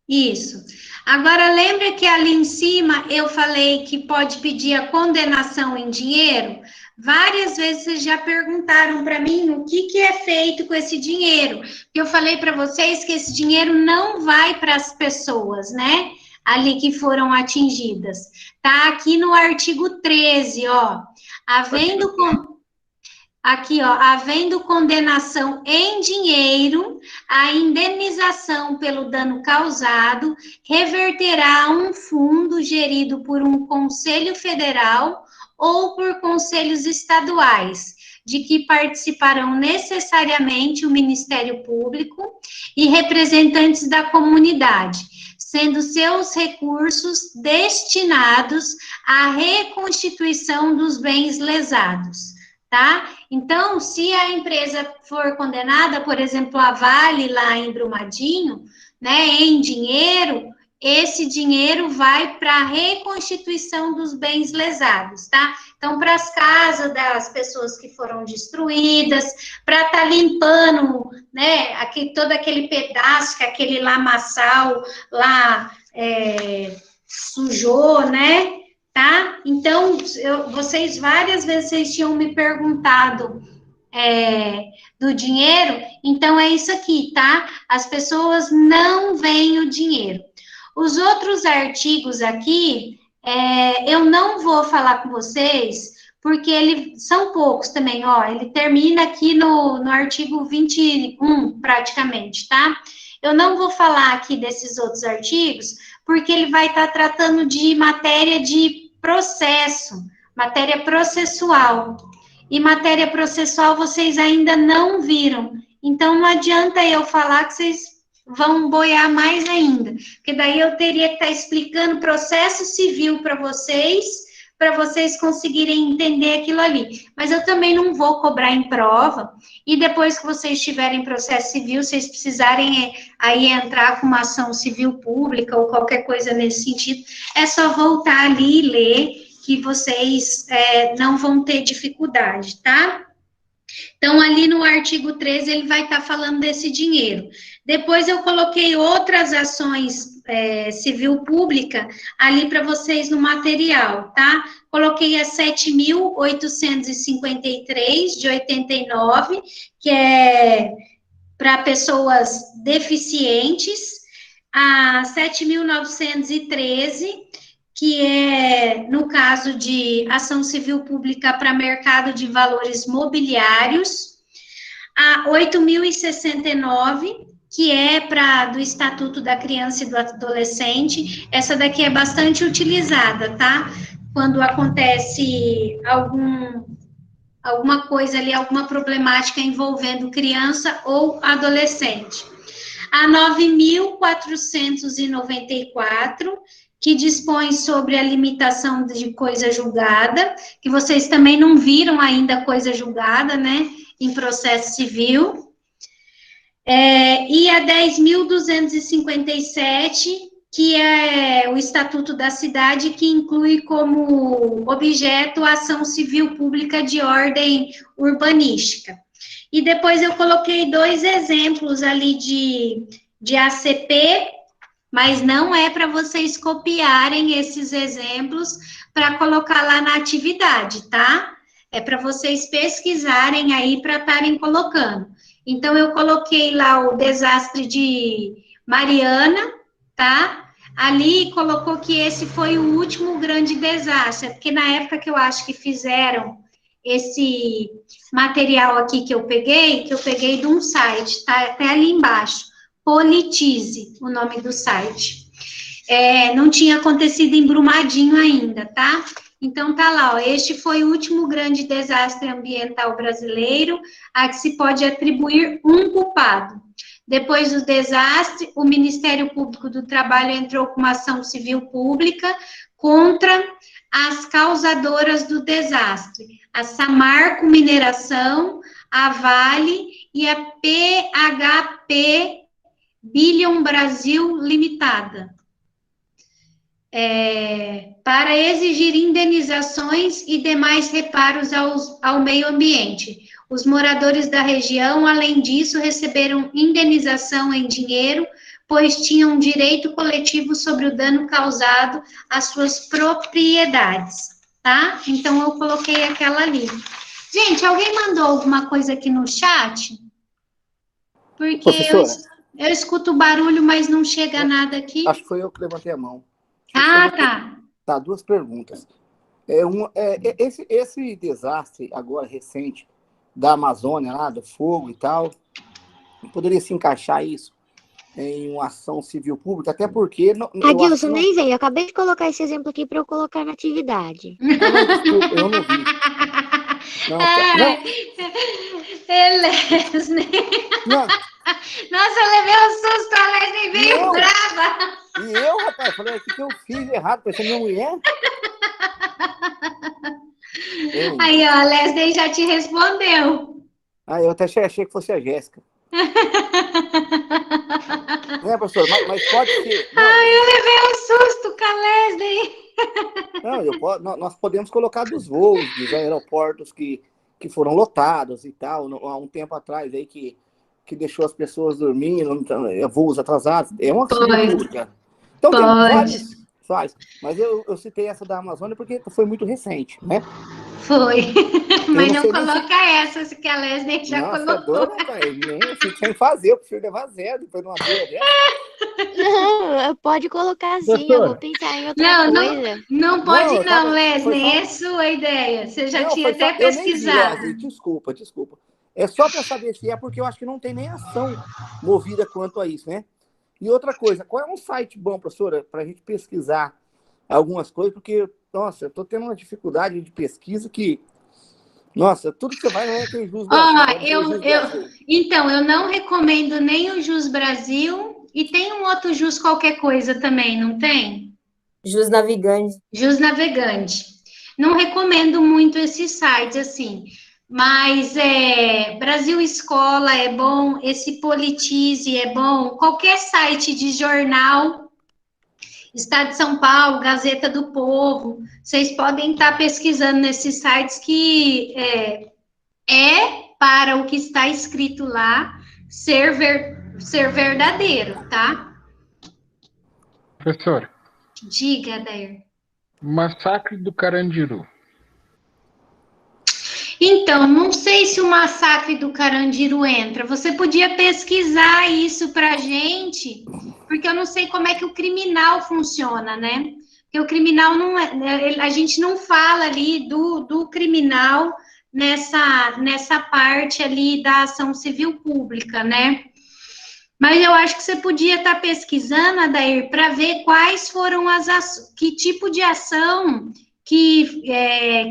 Isso. Agora, lembra que ali em cima eu falei que pode pedir a condenação em dinheiro? Várias vezes vocês já perguntaram para mim o que é feito com esse dinheiro. Eu falei para vocês que esse dinheiro não vai para as pessoas, né? Ali que foram atingidas. Tá aqui no artigo 13, ó. Havendo condenação em dinheiro, a indenização pelo dano causado reverterá a um fundo gerido por um conselho federal ou por conselhos estaduais, de que participarão necessariamente o Ministério Público e representantes da comunidade, sendo seus recursos destinados à reconstituição dos bens lesados, tá? Então, se a empresa for condenada, por exemplo, a Vale lá em Brumadinho, né, em dinheiro, esse dinheiro vai para a reconstituição dos bens lesados, tá? Então, para as casas das pessoas que foram destruídas, para estar limpando, né, todo aquele pedaço que aquele lamaçal lá sujou, né? Tá? Então, vocês várias vezes vocês tinham me perguntado do dinheiro, então é isso aqui, tá? As pessoas não veem o dinheiro. Os outros artigos aqui, eu não vou falar com vocês, porque são poucos também, ó, ele termina aqui no artigo 21, praticamente, tá? Eu não vou falar aqui desses outros artigos, porque ele vai estar tratando de matéria de processo, matéria processual. E matéria processual vocês ainda não viram. Então, não adianta eu falar que vocês vão boiar mais ainda. Porque daí eu teria que estar explicando processo civil para vocês para vocês conseguirem entender aquilo ali. Mas eu também não vou cobrar em prova, e depois que vocês tiverem processo civil, vocês precisarem aí entrar com uma ação civil pública ou qualquer coisa nesse sentido, é só voltar ali e ler, que vocês não vão ter dificuldade, tá? Então, ali no artigo 13, ele vai estar falando desse dinheiro. Depois, eu coloquei outras ações civil pública ali para vocês no material, tá? Coloquei a 7.853 de 89, que é para pessoas deficientes, a 7.913, que é, no caso de ação civil pública para mercado de valores mobiliários, a 8.069, que é do Estatuto da Criança e do Adolescente. Essa daqui é bastante utilizada, tá? Quando acontece alguma coisa ali, alguma problemática envolvendo criança ou adolescente. A 9.494, que dispõe sobre a limitação de coisa julgada, que vocês também não viram ainda coisa julgada, né, em processo civil. E a 10.257, que é o Estatuto da Cidade, que inclui como objeto a ação civil pública de ordem urbanística. E depois eu coloquei 2 exemplos ali de ACP, mas não é para vocês copiarem esses exemplos para colocar lá na atividade, tá? É para vocês pesquisarem aí para estarem colocando. Então, eu coloquei lá o desastre de Mariana, tá? Ali colocou que esse foi o último grande desastre, porque na época que eu acho que fizeram esse material aqui que eu peguei de um site, tá até ali embaixo, Politize, o nome do site. Não tinha acontecido em Brumadinho ainda, tá? Então, tá lá, ó, este foi o último grande desastre ambiental brasileiro a que se pode atribuir um culpado. Depois do desastre, o Ministério Público do Trabalho entrou com uma ação civil pública contra as causadoras do desastre, a Samarco Mineração, a Vale e a PHP Billion Brasil Limitada, para exigir indenizações e demais reparos ao meio ambiente. Os moradores da região, além disso, receberam indenização em dinheiro, pois tinham direito coletivo sobre o dano causado às suas propriedades, tá? Então, eu coloquei aquela ali. Gente, alguém mandou alguma coisa aqui no chat? Porque eu escuto barulho, mas não chega nada aqui. Acho que foi eu que levantei a mão. Tá. Tá, 2 perguntas. Esse desastre agora recente da Amazônia, lá, do fogo e tal, poderia se encaixar isso em uma ação civil pública, até porque... Adilson, nem veio. Eu acabei de colocar esse exemplo aqui para eu colocar na atividade. Desculpa, eu não vi. Não. Lesne. Nossa, eu levei um susto, a Lesne veio brava. E eu, rapaz, falei, o que eu fiz errado? Parecia minha mulher. Aí, ó, a Leslie já te respondeu. Eu até achei que fosse a Jéssica. Né, professor? Mas pode ser. Não, eu levei um susto com a Leslie. Nós podemos colocar dos voos, dos aeroportos que foram lotados e tal, há um tempo atrás aí que deixou as pessoas dormindo, voos atrasados. É uma ação pública. Então, tem vários. Mas eu citei essa da Amazônia porque foi muito recente, né? Foi. Mas não coloca essa, que a Leslie já colocou. Eu fico sem fazer, eu prefiro levar 0, depois de uma boa dessa. Não, pode colocar sim, eu vou pensar em outra coisa. Não pode não, Leslie, é sua ideia. Você já tinha até pesquisado. Leslie, desculpa. É só para saber se é, porque eu acho que não tem nem ação movida quanto a isso, né? E outra coisa, qual é um site bom, professora, para a gente pesquisar algumas coisas? Porque, nossa, eu estou tendo uma dificuldade de pesquisa que, nossa, tudo que você vai é aquele Jus Brasil. Então, eu não recomendo nem o Jus Brasil, e tem um outro Jus qualquer coisa também, não tem? Jus Navegante. Jus Navegante. Não recomendo muito esses sites, assim. Mas Brasil Escola é bom, esse Politize é bom, qualquer site de jornal, Estado de São Paulo, Gazeta do Povo, vocês podem estar pesquisando nesses sites que para o que está escrito lá ser verdadeiro, tá? Professor. Diga, Adair. Massacre do Carandiru. Então, não sei se o massacre do Carandiru entra. Você podia pesquisar isso para a gente, porque eu não sei como é que o criminal funciona, né? Porque o criminal não é... A gente não fala ali do criminal nessa parte ali da ação civil pública, né? Mas eu acho que você podia estar pesquisando, Adair, para ver quais foram que tipo de ação que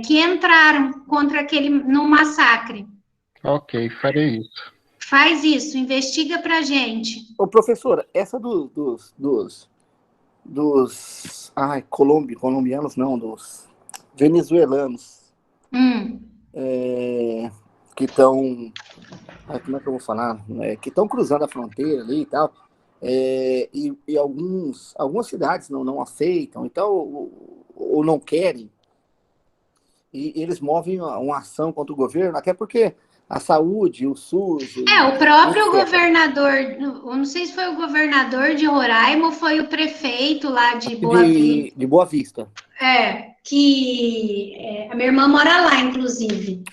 entraram contra no massacre. Ok, farei isso. Faz isso, investiga pra gente. Ô, professora, essa colombianos não, dos venezuelanos que estão, como é que eu vou falar? Que estão cruzando a fronteira ali e tal, e algumas cidades não aceitam, então, ou não querem, e eles movem uma ação contra o governo, até porque a saúde, o SUS... o próprio governador, eu não sei se foi o governador de Roraima ou foi o prefeito lá de Boa Vista. De Boa Vista. A minha irmã mora lá, inclusive,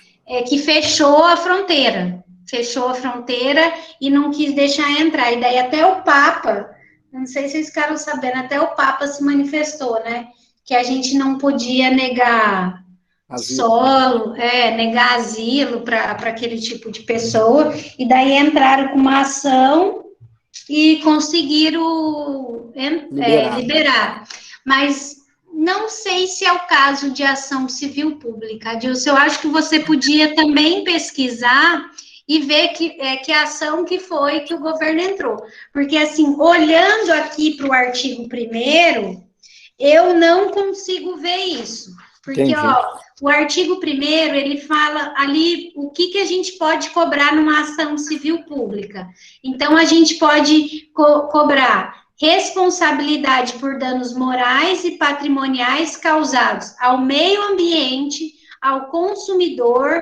que fechou a fronteira e não quis deixar entrar, e daí até o Papa, não sei se vocês ficaram sabendo, até o Papa se manifestou, né, que a gente não podia negar asilo. Negar asilo para aquele tipo de pessoa, e daí entraram com uma ação e conseguiram liberar. Mas não sei se é o caso de ação civil pública, Adilson. Eu acho que você podia também pesquisar e ver que ação que foi que o governo entrou. Porque, assim, olhando aqui para o artigo 1º, eu não consigo ver isso. Porque, o artigo 1º, ele fala ali o que a gente pode cobrar numa ação civil pública. Então, a gente pode cobrar responsabilidade por danos morais e patrimoniais causados ao meio ambiente, ao consumidor,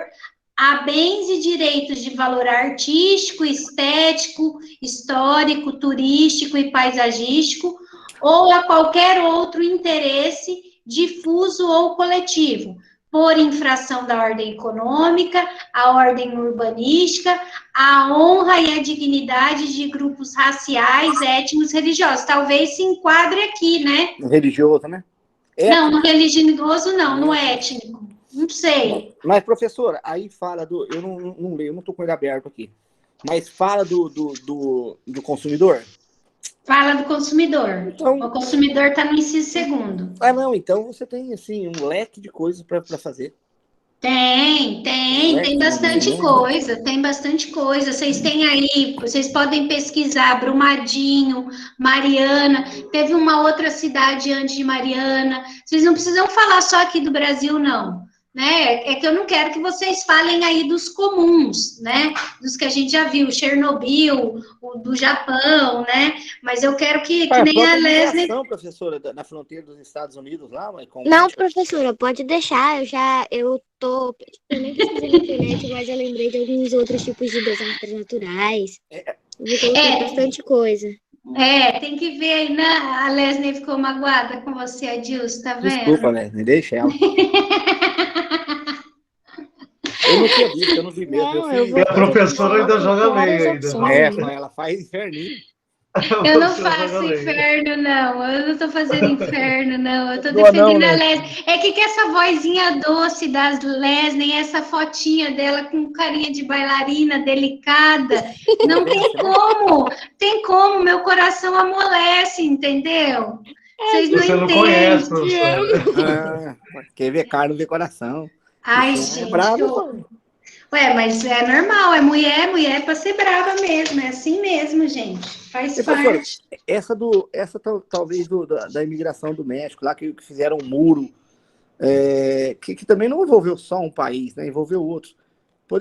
a bens e direitos de valor artístico, estético, histórico, turístico e paisagístico, ou a qualquer outro interesse difuso ou coletivo, por infração da ordem econômica, a ordem urbanística, a honra e a dignidade de grupos raciais, étnicos, religiosos. Talvez se enquadre aqui, né? Religioso, né? Não, no religioso não, no étnico. Não sei. Mas, professora, aí fala eu não leio, eu não estou com ele aberto aqui, mas fala do consumidor? Fala do consumidor. Então, o consumidor está no inciso 2º. Não, então você tem, assim, um leque de coisas para fazer. Tem bastante coisa, Vocês têm aí, vocês podem pesquisar Brumadinho, Mariana, teve uma outra cidade antes de Mariana. Vocês não precisam falar só aqui do Brasil, não. Né? É que eu não quero que vocês falem aí dos comuns, né? Dos que a gente já viu, Chernobyl, o do Japão, né? Mas eu quero que nem a Leslie... professora, na fronteira dos Estados Unidos lá? Não, professora, pode deixar, eu tô nem pesquisando na internet, mas eu lembrei de alguns outros tipos de desastres naturais. Vou colocar bastante coisa. Tem que ver aí, né? A Leslie ficou magoada com você, Adilson, tá vendo? Desculpa, Leslie, deixa ela. Eu não tinha visto, eu não vi mesmo. E a professora ainda joga meio ainda. Ela faz inferninho. Eu não faço inferno, não. Eu não tô fazendo inferno, não. Eu tô defendendo a Leslie. É que essa vozinha doce das Leslie, essa fotinha dela com carinha de bailarina delicada, não tem como. Tem como, meu coração amolece, entendeu? Vocês não entendem. Você não conhece, professora. Quer ver carne, vê coração. Ai, gente. Ué, mas é normal, é mulher pra ser brava mesmo, é assim mesmo, gente. Faz parte. Essa talvez da imigração do México, lá que fizeram um muro que também não envolveu só um país, né? Envolveu outros.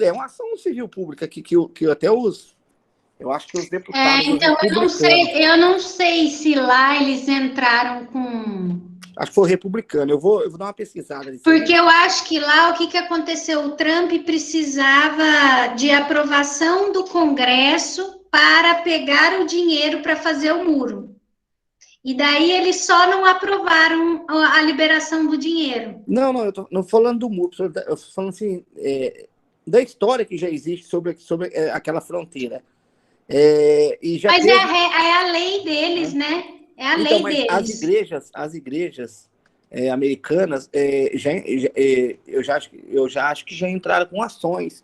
É uma ação civil pública que até eu acho que os deputados então, eu não sei se lá eles entraram com... Acho que foi republicano. Eu vou dar uma pesquisada. Porque eu acho que lá, o que aconteceu? O Trump precisava de aprovação do Congresso para pegar o dinheiro para fazer o muro. E daí eles só não aprovaram a liberação do dinheiro. Não, eu tô não falando do muro, eu tô falando assim, da história que já existe sobre aquela fronteira. Mas é a lei deles, né? É a lei deles. As igrejas americanas, eu já acho que já entraram com ações.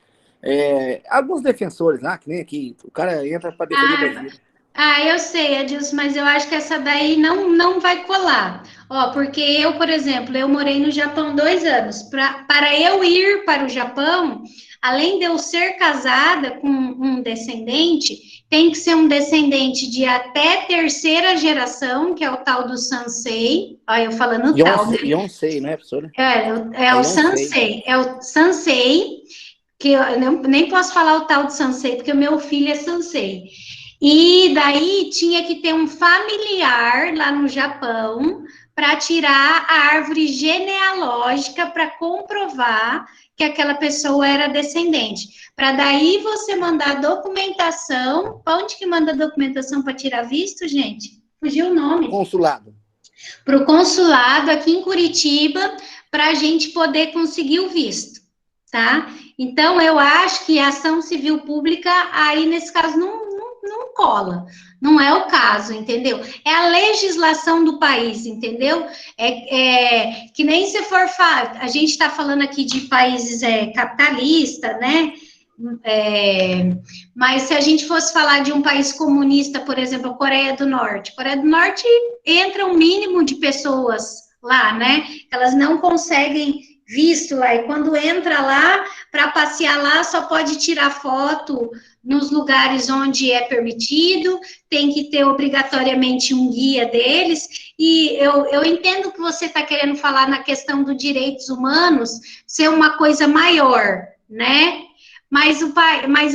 Alguns defensores lá, que nem aqui, o cara entra para defender o Brasil. Eu sei, Adilson, mas eu acho que essa daí não vai colar. Porque eu, por exemplo, eu morei no Japão 2 anos. Para eu ir para o Japão, além de eu ser casada com um descendente, tem que ser um descendente de até 3ª geração, que é o tal do Sansei. Olha, eu falando tal, né? Yonsei, não é, professora? O Sansei. É o Sansei, que eu nem posso falar o tal de Sansei, porque o meu filho é Sansei. E daí tinha que ter um familiar lá no Japão para tirar a árvore genealógica para comprovar que aquela pessoa era descendente. Para daí você mandar documentação. Onde que manda documentação para tirar visto, gente? Fugiu o nome. Consulado. Para o consulado aqui em Curitiba, para a gente poder conseguir o visto, tá? Então, eu acho que a ação civil pública, aí nesse caso, não cola. Não é o caso, entendeu? É a legislação do país, entendeu? Que nem se for... A gente está falando aqui de países capitalistas, né? Mas se a gente fosse falar de um país comunista, por exemplo, a Coreia do Norte. Coreia do Norte entra um mínimo de pessoas lá, né? Elas não conseguem visto lá, e quando entra lá, para passear lá, só pode tirar foto nos lugares onde é permitido, tem que ter obrigatoriamente um guia deles, e eu entendo que você está querendo falar na questão dos direitos humanos ser uma coisa maior, né? Mas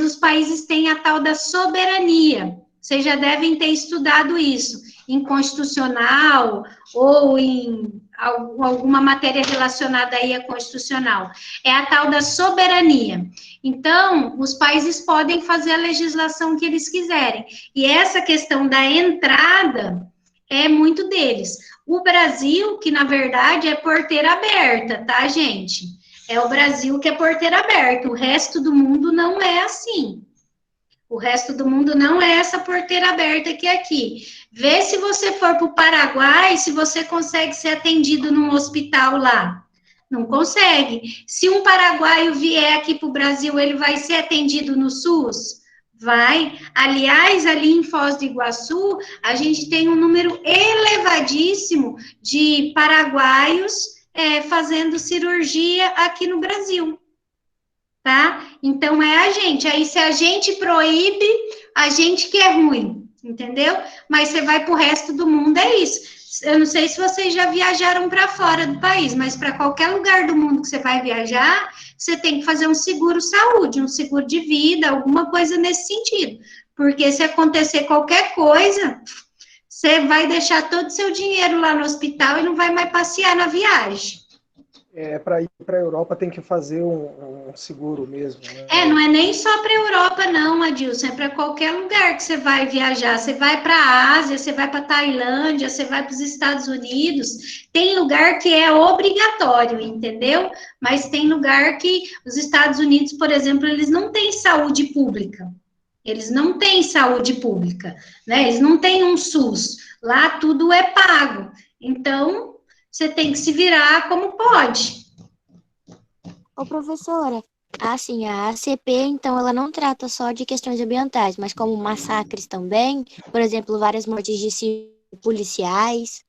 os países têm a tal da soberania, vocês já devem ter estudado isso, em constitucional ou em alguma matéria relacionada aí à constitucional. É a tal da soberania. Então, os países podem fazer a legislação que eles quiserem. E essa questão da entrada é muito deles. O Brasil, que na verdade é porteira aberta, tá, gente? É o Brasil que é porteira aberta. O resto do mundo não é assim. O resto do mundo não é essa porteira aberta que é aqui. Vê se você for para o Paraguai, se você consegue ser atendido num hospital lá. Não consegue. Se um paraguaio vier aqui para o Brasil, ele vai ser atendido no SUS? Vai. Aliás, ali em Foz do Iguaçu, a gente tem um número elevadíssimo de paraguaios fazendo cirurgia aqui no Brasil. Tá? Então, é a gente. Aí, se a gente proíbe, a gente que é ruim, entendeu? Mas você vai para o resto do mundo, é isso. Eu não sei se vocês já viajaram para fora do país, mas para qualquer lugar do mundo que você vai viajar, você tem que fazer um seguro saúde, um seguro de vida, alguma coisa nesse sentido. Porque se acontecer qualquer coisa, você vai deixar todo o seu dinheiro lá no hospital e não vai mais passear na viagem. Para ir para a Europa tem que fazer um seguro mesmo, né? Não é nem só para a Europa, não, Adilson, é para qualquer lugar que você vai viajar. Você vai para a Ásia, você vai para a Tailândia, você vai para os Estados Unidos. Tem lugar que é obrigatório, entendeu? Mas tem lugar que os Estados Unidos, por exemplo, eles não têm saúde pública. Eles não têm saúde pública, né? Eles não têm um SUS. Lá tudo é pago. Então, você tem que se virar como pode. Ô, professora, assim, a ACP, então, ela não trata só de questões ambientais, mas como massacres também, por exemplo, várias mortes de policiais.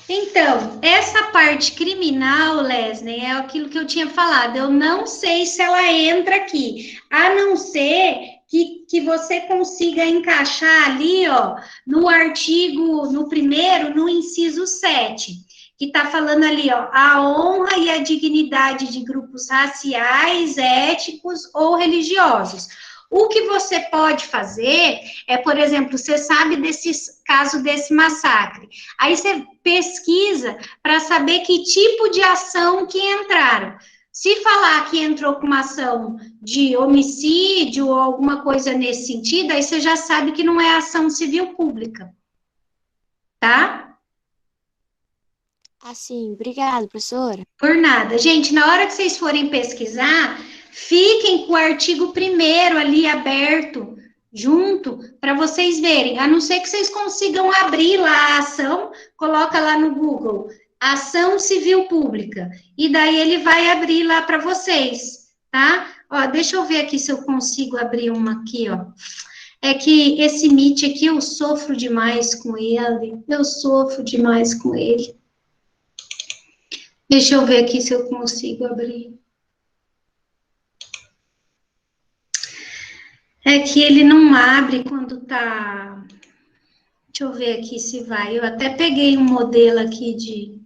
Então, essa parte criminal, Leslie, é aquilo que eu tinha falado. Eu não sei se ela entra aqui, a não ser que você consiga encaixar ali, ó, no artigo, no primeiro, no inciso 7, que está falando ali, ó, a honra e a dignidade de grupos raciais, étnicos ou religiosos. O que você pode fazer é, por exemplo, você sabe desse caso desse massacre. Aí você pesquisa para saber que tipo de ação que entraram. Se falar que entrou com uma ação de homicídio ou alguma coisa nesse sentido, aí você já sabe que não é ação civil pública. Tá? Assim, obrigada, professora. Por nada. Gente, na hora que vocês forem pesquisar, fiquem com o artigo 1º ali aberto, junto, para vocês verem. A não ser que vocês consigam abrir lá a ação, coloca lá no Google, ação civil pública. E daí ele vai abrir lá para vocês, tá? Ó, deixa eu ver aqui se eu consigo abrir uma aqui, ó. É que esse Meet aqui eu sofro demais com ele. Eu sofro demais com ele. Deixa eu ver aqui se eu consigo abrir. É que ele não abre quando tá... Deixa eu ver aqui se vai. Eu até peguei um modelo aqui de...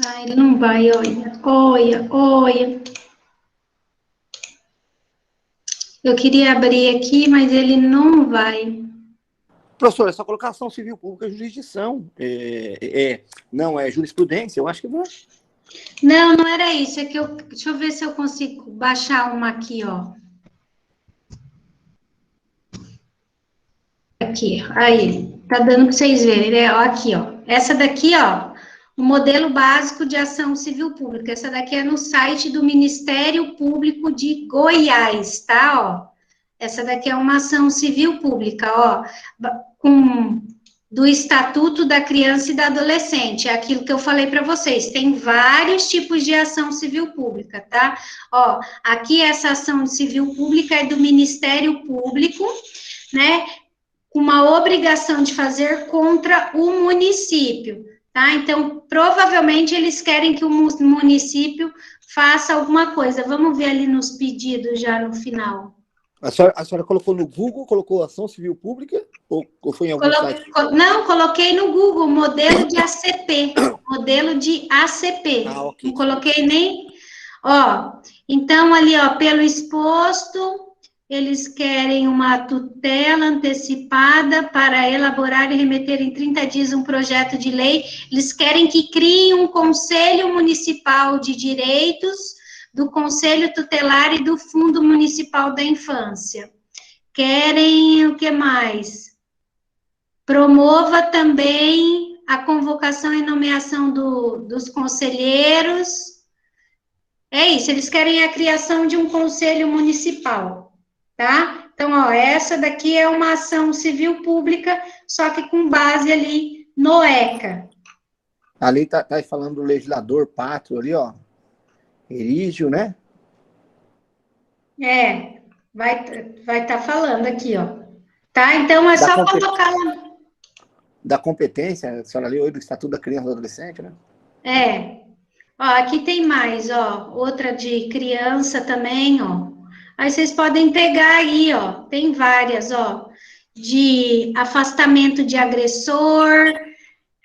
Ah, ele não vai, olha. Eu queria abrir aqui, mas ele não vai. Professor, essa colocação civil pública é jurisdição. Não é jurisprudência, eu acho que não é. Não, não era isso. É que eu... Deixa eu ver se eu consigo baixar uma aqui, ó. Aqui, aí. Tá dando para vocês verem, né? Ó, aqui, ó. Essa daqui, ó. O modelo básico de ação civil pública. Essa daqui é no site do Ministério Público de Goiás, tá? Ó. Essa daqui é uma ação civil pública, ó. Do Estatuto da Criança e da Adolescente, é aquilo que eu falei para vocês, tem vários tipos de ação civil pública, tá? Ó, aqui essa ação civil pública é do Ministério Público, né, com uma obrigação de fazer contra o município, tá? Então, provavelmente eles querem que o município faça alguma coisa, vamos ver ali nos pedidos já no final. A senhora colocou no Google, colocou ação civil pública? Ou foi em algum site? Não, coloquei no Google, modelo de ACP. Modelo de ACP. Ah, ok. Não coloquei nem... Ó, então ali, ó, pelo exposto, eles querem uma tutela antecipada para elaborar e remeter em 30 dias um projeto de lei. Eles querem que crie um Conselho Municipal de Direitos, do Conselho Tutelar e do Fundo Municipal da Infância. Querem o que mais? Promova também a convocação e nomeação dos conselheiros. É isso, eles querem a criação de um conselho municipal, tá? Então, ó, essa daqui é uma ação civil pública, só que com base ali no ECA. Ali tá falando do legislador pátrio ali, ó. Erígio, né? É, vai tá falando aqui, ó. Tá? Então, é só colocar lá. Da competência, a senhora leu aí do Estatuto da Criança e do Adolescente, né? É. Ó, aqui tem mais, ó. Outra de criança também, ó. Aí vocês podem pegar aí, ó. Tem várias, ó. De afastamento de agressor,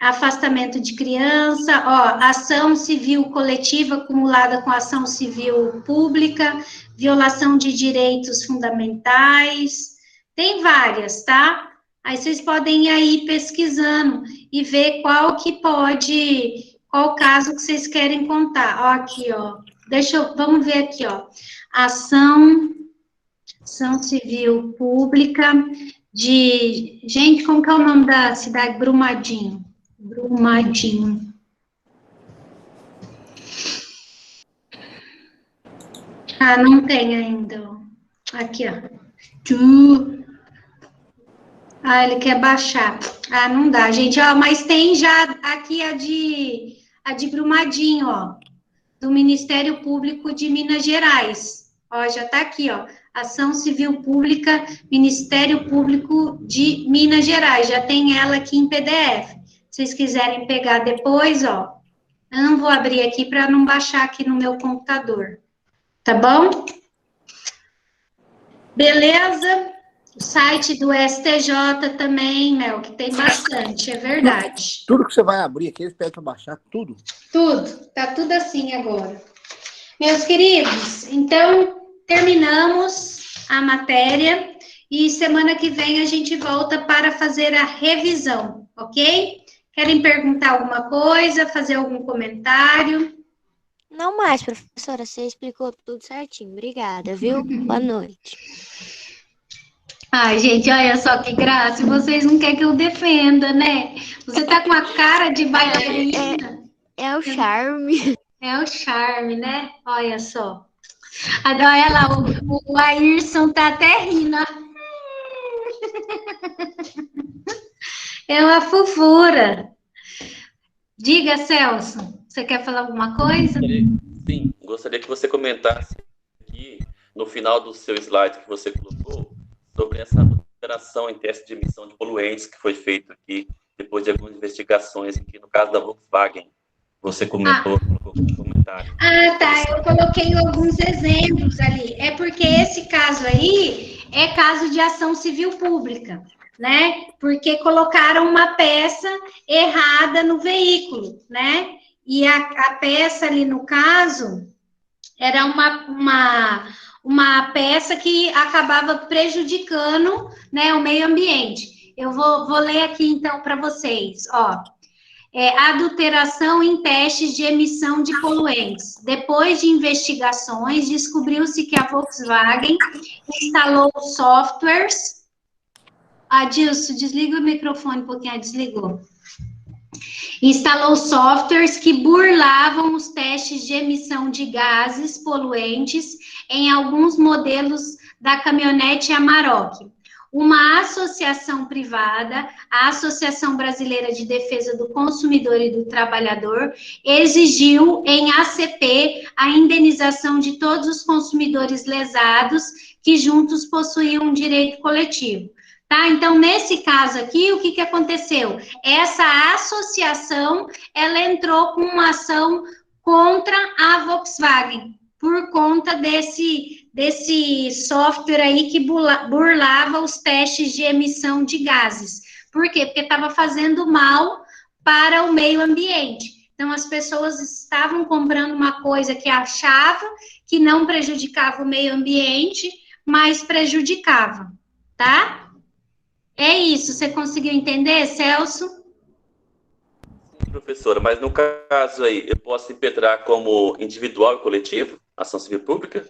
afastamento de criança, ó, ação civil coletiva acumulada com ação civil pública, violação de direitos fundamentais, tem várias, tá? Aí vocês podem ir aí pesquisando e ver qual caso que vocês querem contar. Ó, aqui, ó, vamos ver aqui, ó, ação civil pública gente, como que é o nome da cidade? Brumadinho. Ah, não tem ainda. Aqui, ó. Ah, ele quer baixar. Ah, não dá, gente. Ó, mas tem já aqui a de Brumadinho, ó. Do Ministério Público de Minas Gerais. Ó, já tá aqui, ó. Ação Civil Pública, Ministério Público de Minas Gerais. Já tem ela aqui em PDF. Se vocês quiserem pegar depois, ó, eu não vou abrir aqui para não baixar aqui no meu computador, tá bom? Beleza? O site do STJ também, Mel, que tem bastante, é verdade. Tudo que você vai abrir aqui, eles pedem para baixar tudo. Tudo, tá tudo assim agora. Meus queridos, então terminamos a matéria e semana que vem a gente volta para fazer a revisão, ok? Querem perguntar alguma coisa, fazer algum comentário? Não mais, professora, você explicou tudo certinho. Obrigada, viu? Boa noite. Ai, gente, olha só que graça, vocês não querem que eu defenda, né? Você tá com a cara de bailarina. É o charme. É o charme, né? Olha só. Olha lá, o Ayrson tá até rindo. É uma fofura. Diga, Celso, você quer falar alguma coisa? Sim, gostaria que você comentasse aqui, no final do seu slide que você colocou, sobre essa alteração em teste de emissão de poluentes que foi feito aqui, depois de algumas investigações aqui, no caso da Volkswagen. Você comentou, colocou um comentário. Ah, tá, eu coloquei alguns exemplos ali. É porque esse caso aí é caso de ação civil pública, né? Porque colocaram uma peça errada no veículo, né? E a peça ali, no caso, era uma peça que acabava prejudicando, né, o meio ambiente. Eu vou ler aqui, então, para vocês, ó. Adulteração em testes de emissão de poluentes. Depois de investigações, descobriu-se que a Volkswagen instalou softwares. Adilson, desliga o microfone um pouquinho. Desligou. Instalou softwares que burlavam os testes de emissão de gases poluentes em alguns modelos da caminhonete Amarok. Uma associação privada, a Associação Brasileira de Defesa do Consumidor e do Trabalhador, exigiu em ACP a indenização de todos os consumidores lesados que juntos possuíam um direito coletivo. Tá? Então, nesse caso aqui, o que aconteceu? Essa associação, ela entrou com uma ação contra a Volkswagen, por conta desse software aí que burlava os testes de emissão de gases. Por quê? Porque estava fazendo mal para o meio ambiente. Então, as pessoas estavam comprando uma coisa que achavam que não prejudicava o meio ambiente, mas prejudicava, tá? É isso, você conseguiu entender, Celso? Sim, professora, mas no caso aí, eu posso impetrar como individual e coletivo? Ação civil pública?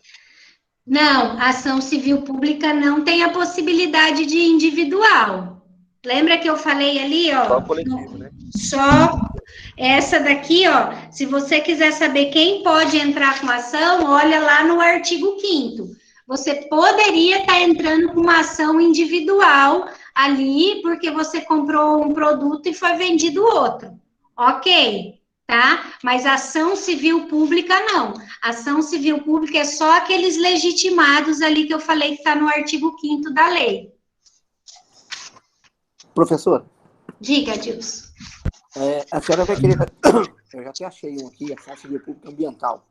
Não, ação civil pública não tem a possibilidade de individual. Lembra que eu falei ali, ó? Só coletivo, né? Só essa daqui, ó. Se você quiser saber quem pode entrar com ação, olha lá no artigo 5º. Você poderia estar entrando com uma ação individual ali, porque você comprou um produto e foi vendido outro. Ok, tá? Mas ação civil pública, não. Ação civil pública é só aqueles legitimados ali que eu falei que está no artigo 5º da lei. Professor? Diga, Dilson. A senhora vai querer... Eu já até achei um aqui, ação civil pública ambiental.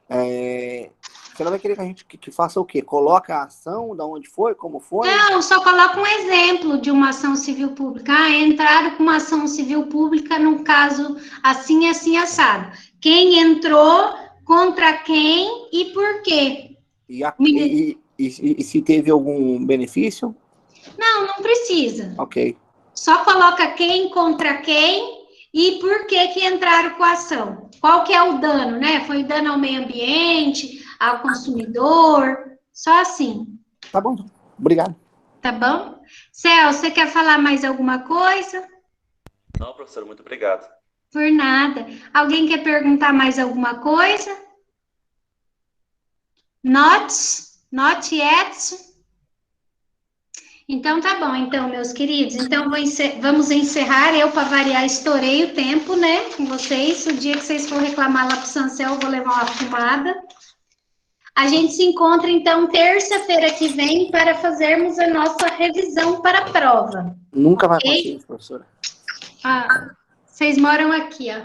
A senhora vai querer que a gente que faça o quê? Coloca a ação, de onde foi, como foi? Não, só coloca um exemplo de uma ação civil pública. Entraram com uma ação civil pública num caso assim, assim, assado. Quem entrou, contra quem e por quê? E se teve algum benefício? Não precisa. Ok. Só coloca quem contra quem e por que entraram com a ação. Qual que é o dano, né? Foi dano ao meio ambiente, ao consumidor, só assim. Tá bom, obrigado. Tá bom? Celso, você quer falar mais alguma coisa? Não, professor, muito obrigado. Por nada. Alguém quer perguntar mais alguma coisa? Not yet? Então, tá bom. Então, meus queridos, então vamos encerrar. Eu, para variar, estourei o tempo, né, com vocês. O dia que vocês for reclamar lá pro Sancel, eu vou levar uma fumada. A gente se encontra, então, terça-feira que vem para fazermos a nossa revisão para a prova. Nunca vai acontecer isso, professora. Vocês moram aqui, ó.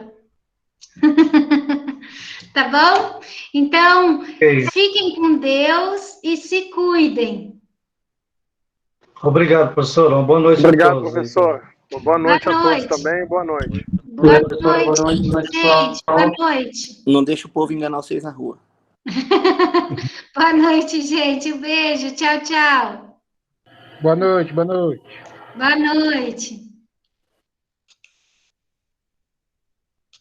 Tá bom? Então, fiquem com Deus e se cuidem. Obrigado, professor. Uma boa noite Obrigado, a todos. professor. Boa noite Boa a todos noite. também. Boa noite. Boa noite, gente. Boa noite. Não deixa o povo enganar vocês na rua. Boa noite, gente. Um beijo. Tchau, tchau. Boa noite, boa noite. Boa noite.